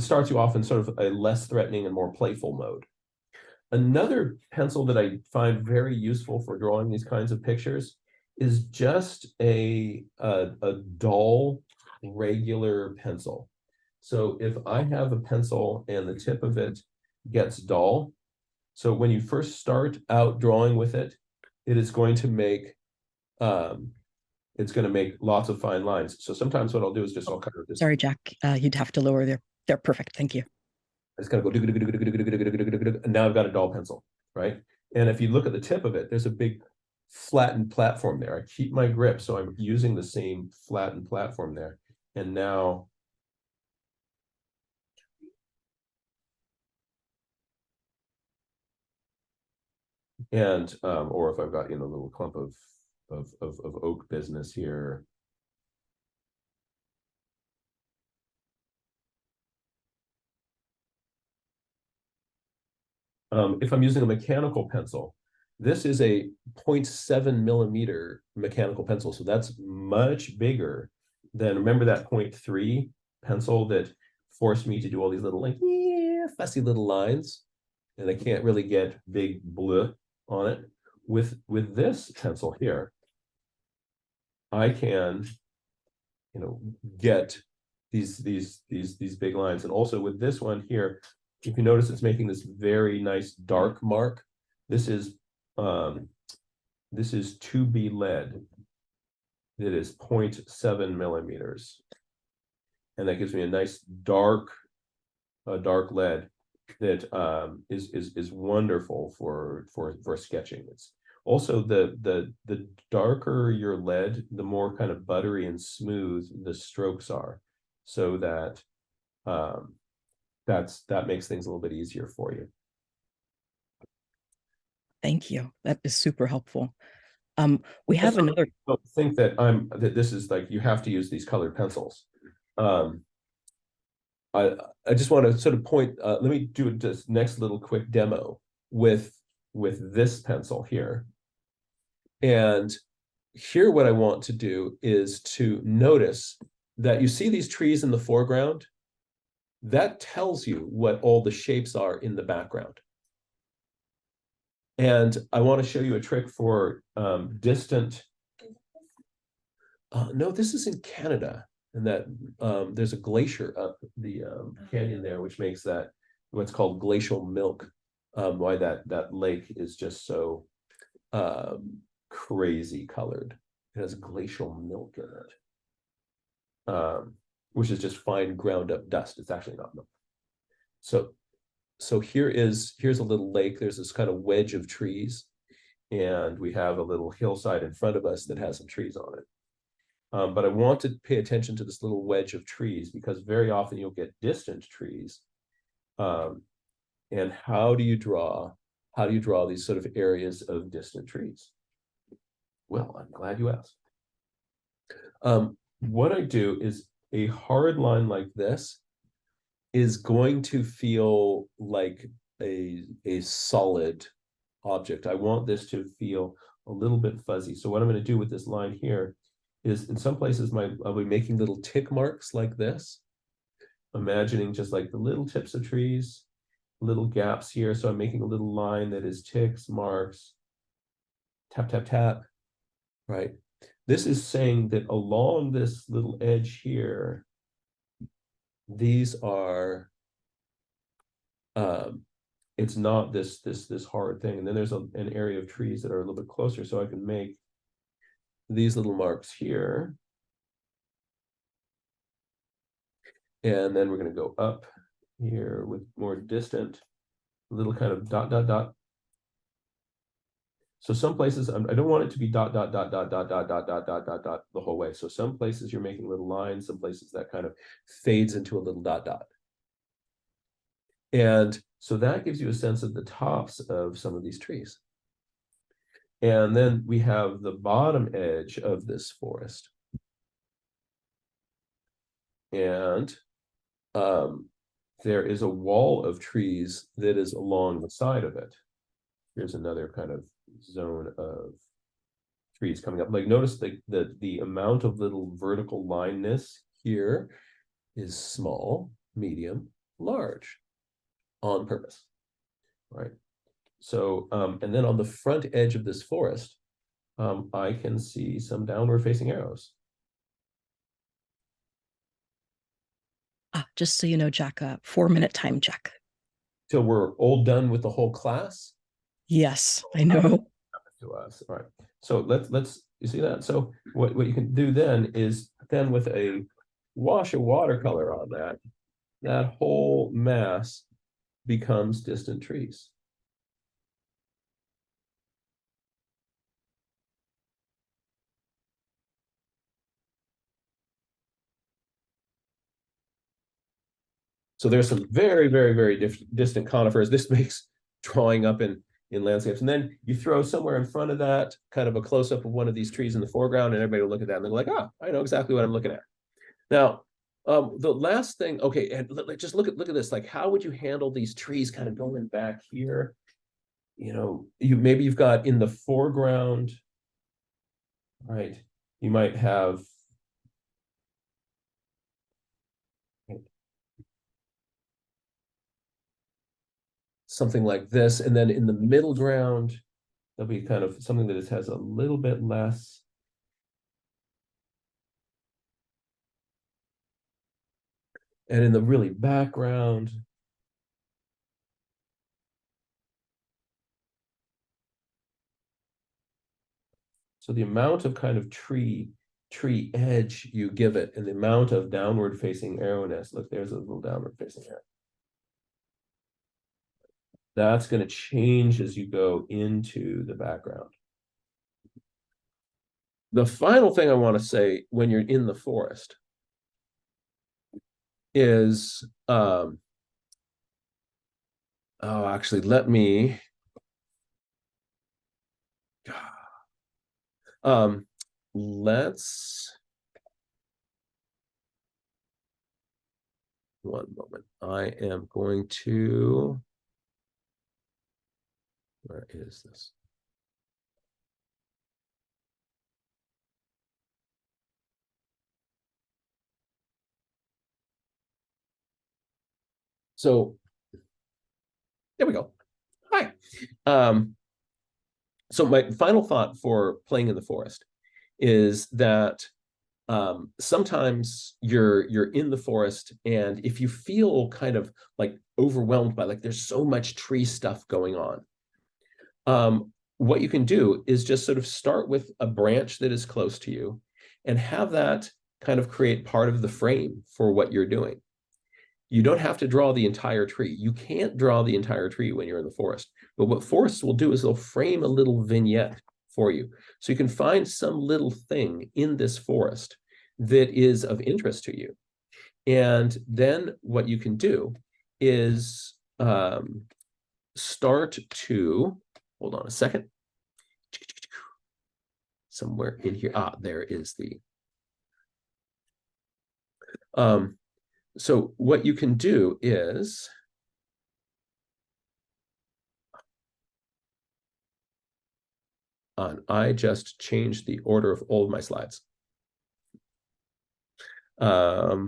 starts you off in sort of a less threatening and more playful mode. Another pencil that I find very useful for drawing these kinds of pictures is just a dull, regular pencil. So if I have a pencil and the tip of it gets dull, so when you first start out drawing with it, it is going to make lots of fine lines. So sometimes what I'll do is just I'll kind of Sorry, Jack, you'd have to lower there. They're perfect. Thank you. I just gotta go, and now I've got a dull pencil, right? And if you look at the tip of it, there's a big flattened platform there. I keep my grip, so I'm using the same flattened platform there. And now, or if I've got, you know, a little clump of oak business here. If I'm using a mechanical pencil, this is a 0.7 millimeter mechanical pencil. So that's much bigger than, remember that 0.3 pencil that forced me to do all these little fussy little lines, and I can't really get big bleh on it. With this pencil here, I can, you know, get these big lines. And also with this one here, if you notice, it's making this very nice dark mark. This is 2B lead. It is 0.7 millimeters. And that gives me a nice dark lead that is wonderful for sketching. It's also the darker your lead, the more kind of buttery and smooth the strokes are, so that that makes things a little bit easier for you. Thank you. That is super helpful. We have another. Don't think that this is like you have to use these colored pencils. I just want to sort of point. Let me do this next little quick demo with this pencil here. And here, what I want to do is to notice that you see these trees in the foreground. That tells you what all the shapes are in the background. And I want to show you a trick for distant. No, this is in Canada, and that there's a glacier up the canyon there, which makes that what's called glacial milk. Why that lake is just so crazy colored. It has glacial milk in it. Which is just fine ground up dust. It's actually not milk. So here's a little lake. There's this kind of wedge of trees, and we have a little hillside in front of us that has some trees on it. But I want to pay attention to this little wedge of trees, because very often you'll get distant trees. And how do you draw these sort of areas of distant trees? Well, I'm glad you asked. What I do is a hard line like this is going to feel like a solid object. I want this to feel a little bit fuzzy. So what I'm going to do with this line here is in some places I'll be making little tick marks like this, imagining just like the little tips of trees, little gaps here. So I'm making a little line that is ticks, marks, tap, tap, tap, right? This is saying that along this little edge here, these are, it's not this hard thing. And then there's an area of trees that are a little bit closer, so I can make these little marks here. And then we're going to go up here with more distant, little kind of dot, dot, dot. So some places, I don't want it to be dot, dot, dot, dot, dot, dot, dot, dot, dot, dot, dot the whole way. So some places you're making little lines, some places that kind of fades into a little dot, dot. And so that gives you a sense of the tops of some of these trees. And then we have the bottom edge of this forest. And there is a wall of trees that is along the side of it. Here's another kind of zone of trees coming up. Like notice the amount of little vertical lineness here is small, medium, large, on purpose, right? So, and then on the front edge of this forest, I can see some downward facing arrows. Just so you know, Jack, 4-minute time check. Till we're all done with the whole class? Yes, I know. To us. All right. So let's you see that? So what you can do then is with a wash of watercolor on that whole mass becomes distant trees. So there's some very, very, very distant conifers. This makes drawing up in landscapes. And then you throw somewhere in front of that kind of a close-up of one of these trees in the foreground, and everybody will look at that and they're like, ah, I know exactly what I'm looking at. Now, the last thing, okay, and just look at this. Like, how would you handle these trees kind of going back here? You know, maybe you've got in the foreground, right? You might have something like this, and then in the middle ground, there'll be kind of something that has a little bit less. And in the really background, so the amount of kind of tree edge you give it, and the amount of downward facing arrowness. Look, there's a little downward facing arrow. That's going to change as you go into the background. The final thing I want to say when you're in the forest is, actually, let me, let's, one moment. I am going to, where is this? So there we go. Hi. So my final thought for playing in the forest is that sometimes you're in the forest, and if you feel kind of like overwhelmed by like there's so much tree stuff going on, what you can do is just sort of start with a branch that is close to you and have that kind of create part of the frame for what you're doing. You don't have to draw the entire tree. You can't draw the entire tree when you're in the forest. But what forests will do is they'll frame a little vignette for you. So you can find some little thing in this forest that is of interest to you. And then what you can do is start to, hold on a second. Somewhere in here, there is the, so what you can do is, I just changed the order of all of my slides. I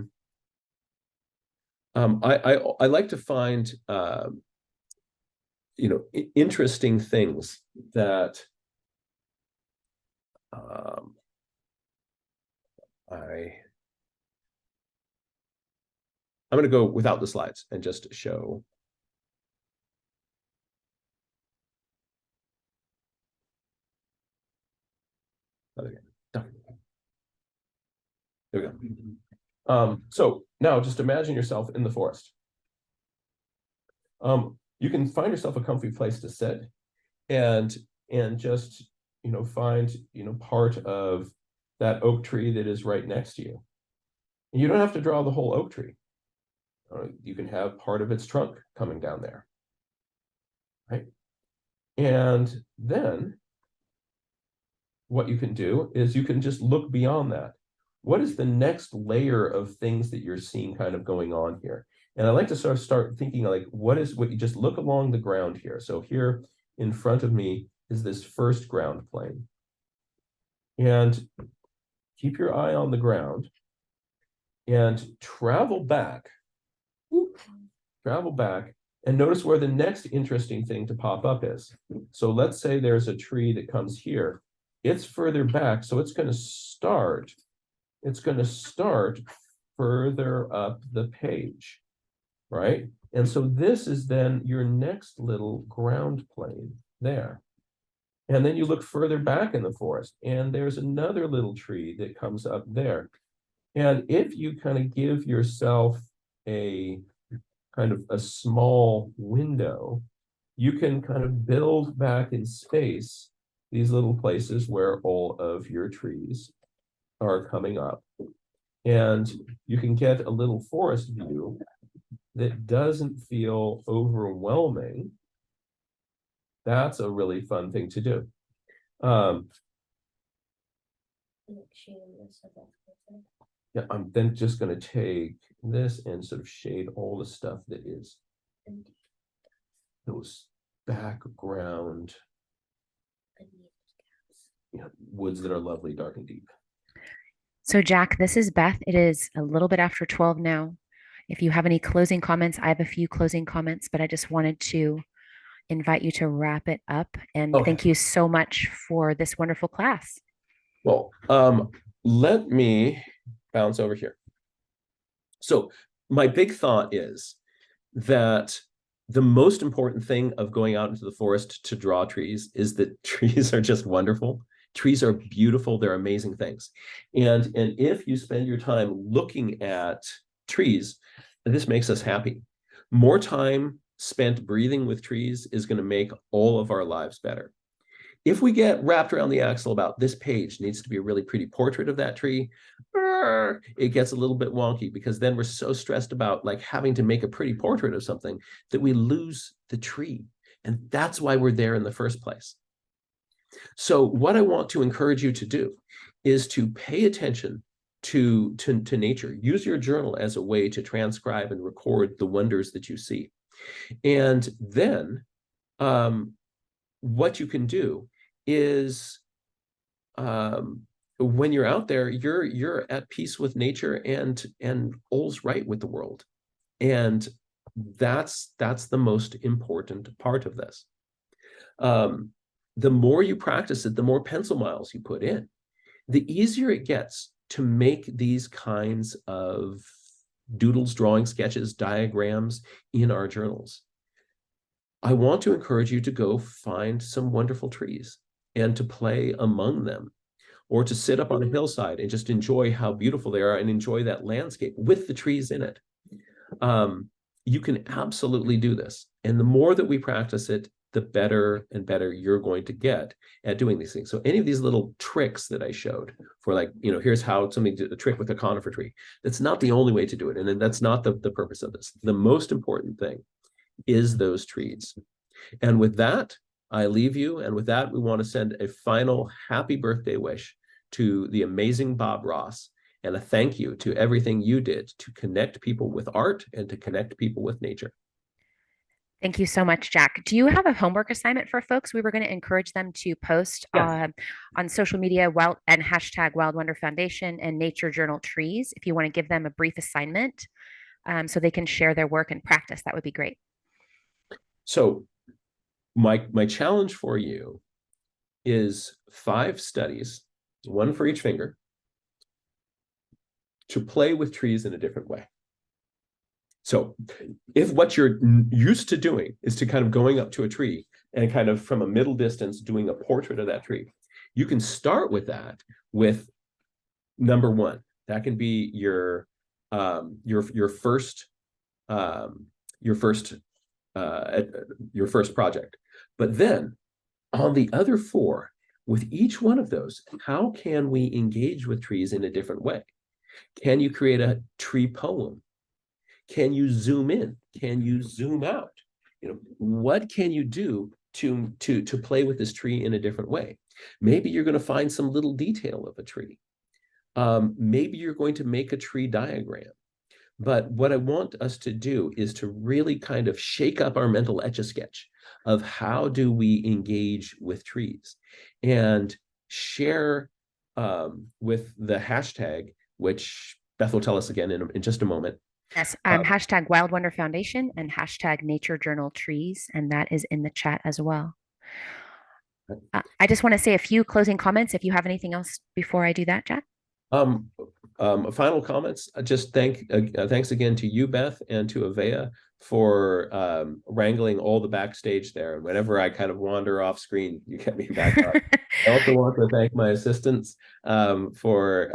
like to find interesting things that I'm going to go without the slides and just show. Okay. There we go. So now just imagine yourself in the forest. You can find yourself a comfy place to sit and just find part of that oak tree that is right next to you. And you don't have to draw the whole oak tree. You can have part of its trunk coming down there, right? And then what you can do is you can just look beyond that. What is the next layer of things that you're seeing kind of going on here? And I like to sort of start thinking like, what you just look along the ground here. So here in front of me is this first ground plane. And keep your eye on the ground and travel back and notice where the next interesting thing to pop up is. So let's say there's a tree that comes here. It's further back, so it's going to start further up the page, right? And so this is then your next little ground plane there. And then you look further back in the forest, and there's another little tree that comes up there. And if you kind of give yourself a kind of a small window, you can kind of build back in space these little places where all of your trees are coming up. And you can get a little forest view that doesn't feel overwhelming. That's a really fun thing to do. Yeah, I'm then just going to take this and sort of shade all the stuff that is those background woods that are lovely, dark and deep. So Jack, this is Beth. It is a little bit after 12 now. If you have any closing comments, I have a few closing comments, but I just wanted to invite you to wrap it up. And thank you so much for this wonderful class. Well, let me bounce over here. So my big thought is that the most important thing of going out into the forest to draw trees is that trees are just wonderful. Trees are beautiful. They're amazing things. And if you spend your time looking at trees, this makes us happy. More time spent breathing with trees is going to make all of our lives better. If we get wrapped around the axle about this page needs to be a really pretty portrait of that tree, it gets a little bit wonky because then we're so stressed about like having to make a pretty portrait of something that we lose the tree. And that's why we're there in the first place. So what I want to encourage you to do is to pay attention to nature. Use your journal as a way to transcribe and record the wonders that you see. And then what you can do is when you're out there, you're at peace with nature and all's right with the world. And that's the most important part of this. The more you practice it, the more pencil miles you put in, the easier it gets to make these kinds of doodles, drawing sketches, diagrams in our journals. I want to encourage you to go find some wonderful trees and to play among them, or to sit up on a hillside and just enjoy how beautiful they are and enjoy that landscape with the trees in it. You can absolutely do this. And the more that we practice it, the better and better you're going to get at doing these things. So any of these little tricks that I showed for like, here's how somebody did a trick with a conifer tree. That's not the only way to do it. And that's not the purpose of this. The most important thing is those trees. And with that, I leave you. And with that, we want to send a final happy birthday wish to the amazing Bob Ross, and a thank you to everything you did to connect people with art and to connect people with nature. Thank you so much, Jack. Do you have a homework assignment for folks? We were going to encourage them to post Yes. on social media and hashtag Wild Wonder Foundation and Nature Journal Trees. If you want to give them a brief assignment so they can share their work and practice, that would be great. So my challenge for you is 5 studies, 1 for each finger, to play with trees in a different way. So if what you're used to doing is to kind of going up to a tree and kind of from a middle distance doing a portrait of that tree, you can start with that with number 1. That can be your first project. But then on the other 4, with each one of those, how can we engage with trees in a different way? Can you create a tree poem? Can you zoom in? Can you zoom out? What can you do to play with this tree in a different way? Maybe you're going to find some little detail of a tree. Maybe you're going to make a tree diagram. But what I want us to do is to really kind of shake up our mental etch-a-sketch of how do we engage with trees, and share with the hashtag, which Beth will tell us again in just a moment. Yes, hashtag Wild Wonder Foundation and hashtag Nature Journal Trees, and that is in the chat as well. I just want to say a few closing comments if you have anything else before I do that, Jack. Final comments. Just thanks again to you, Beth, and to Avea for wrangling all the backstage there. And whenever I kind of wander off screen, you get me back up. I also want to thank my assistants for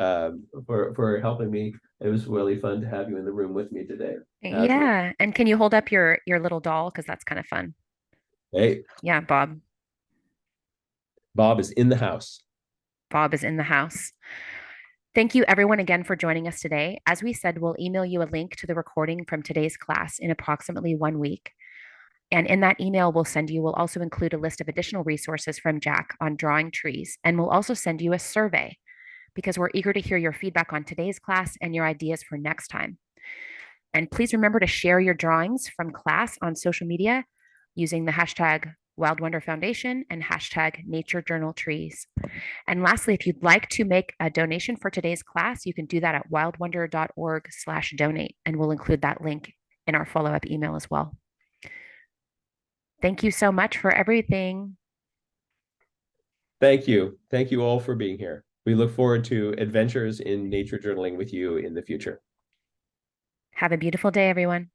helping me. It was really fun to have you in the room with me today. Yeah, and can you hold up your little doll, because that's kind of fun. Hey. Yeah, Bob. Bob is in the house. Bob is in the house. Thank you everyone again for joining us today. As we said, we'll email you a link to the recording from today's class in approximately 1 week. And in that email we'll also include a list of additional resources from Jack on drawing trees. And we'll also send you a survey, because we're eager to hear your feedback on today's class and your ideas for next time. And please remember to share your drawings from class on social media using the hashtag Wild Wonder Foundation and hashtag Nature Journal Trees. And lastly, if you'd like to make a donation for today's class, you can do that at wildwonder.org/donate, and we'll include that link in our follow-up email as well. Thank you so much for everything. Thank you. Thank you all for being here. We look forward to adventures in nature journaling with you in the future. Have a beautiful day, everyone.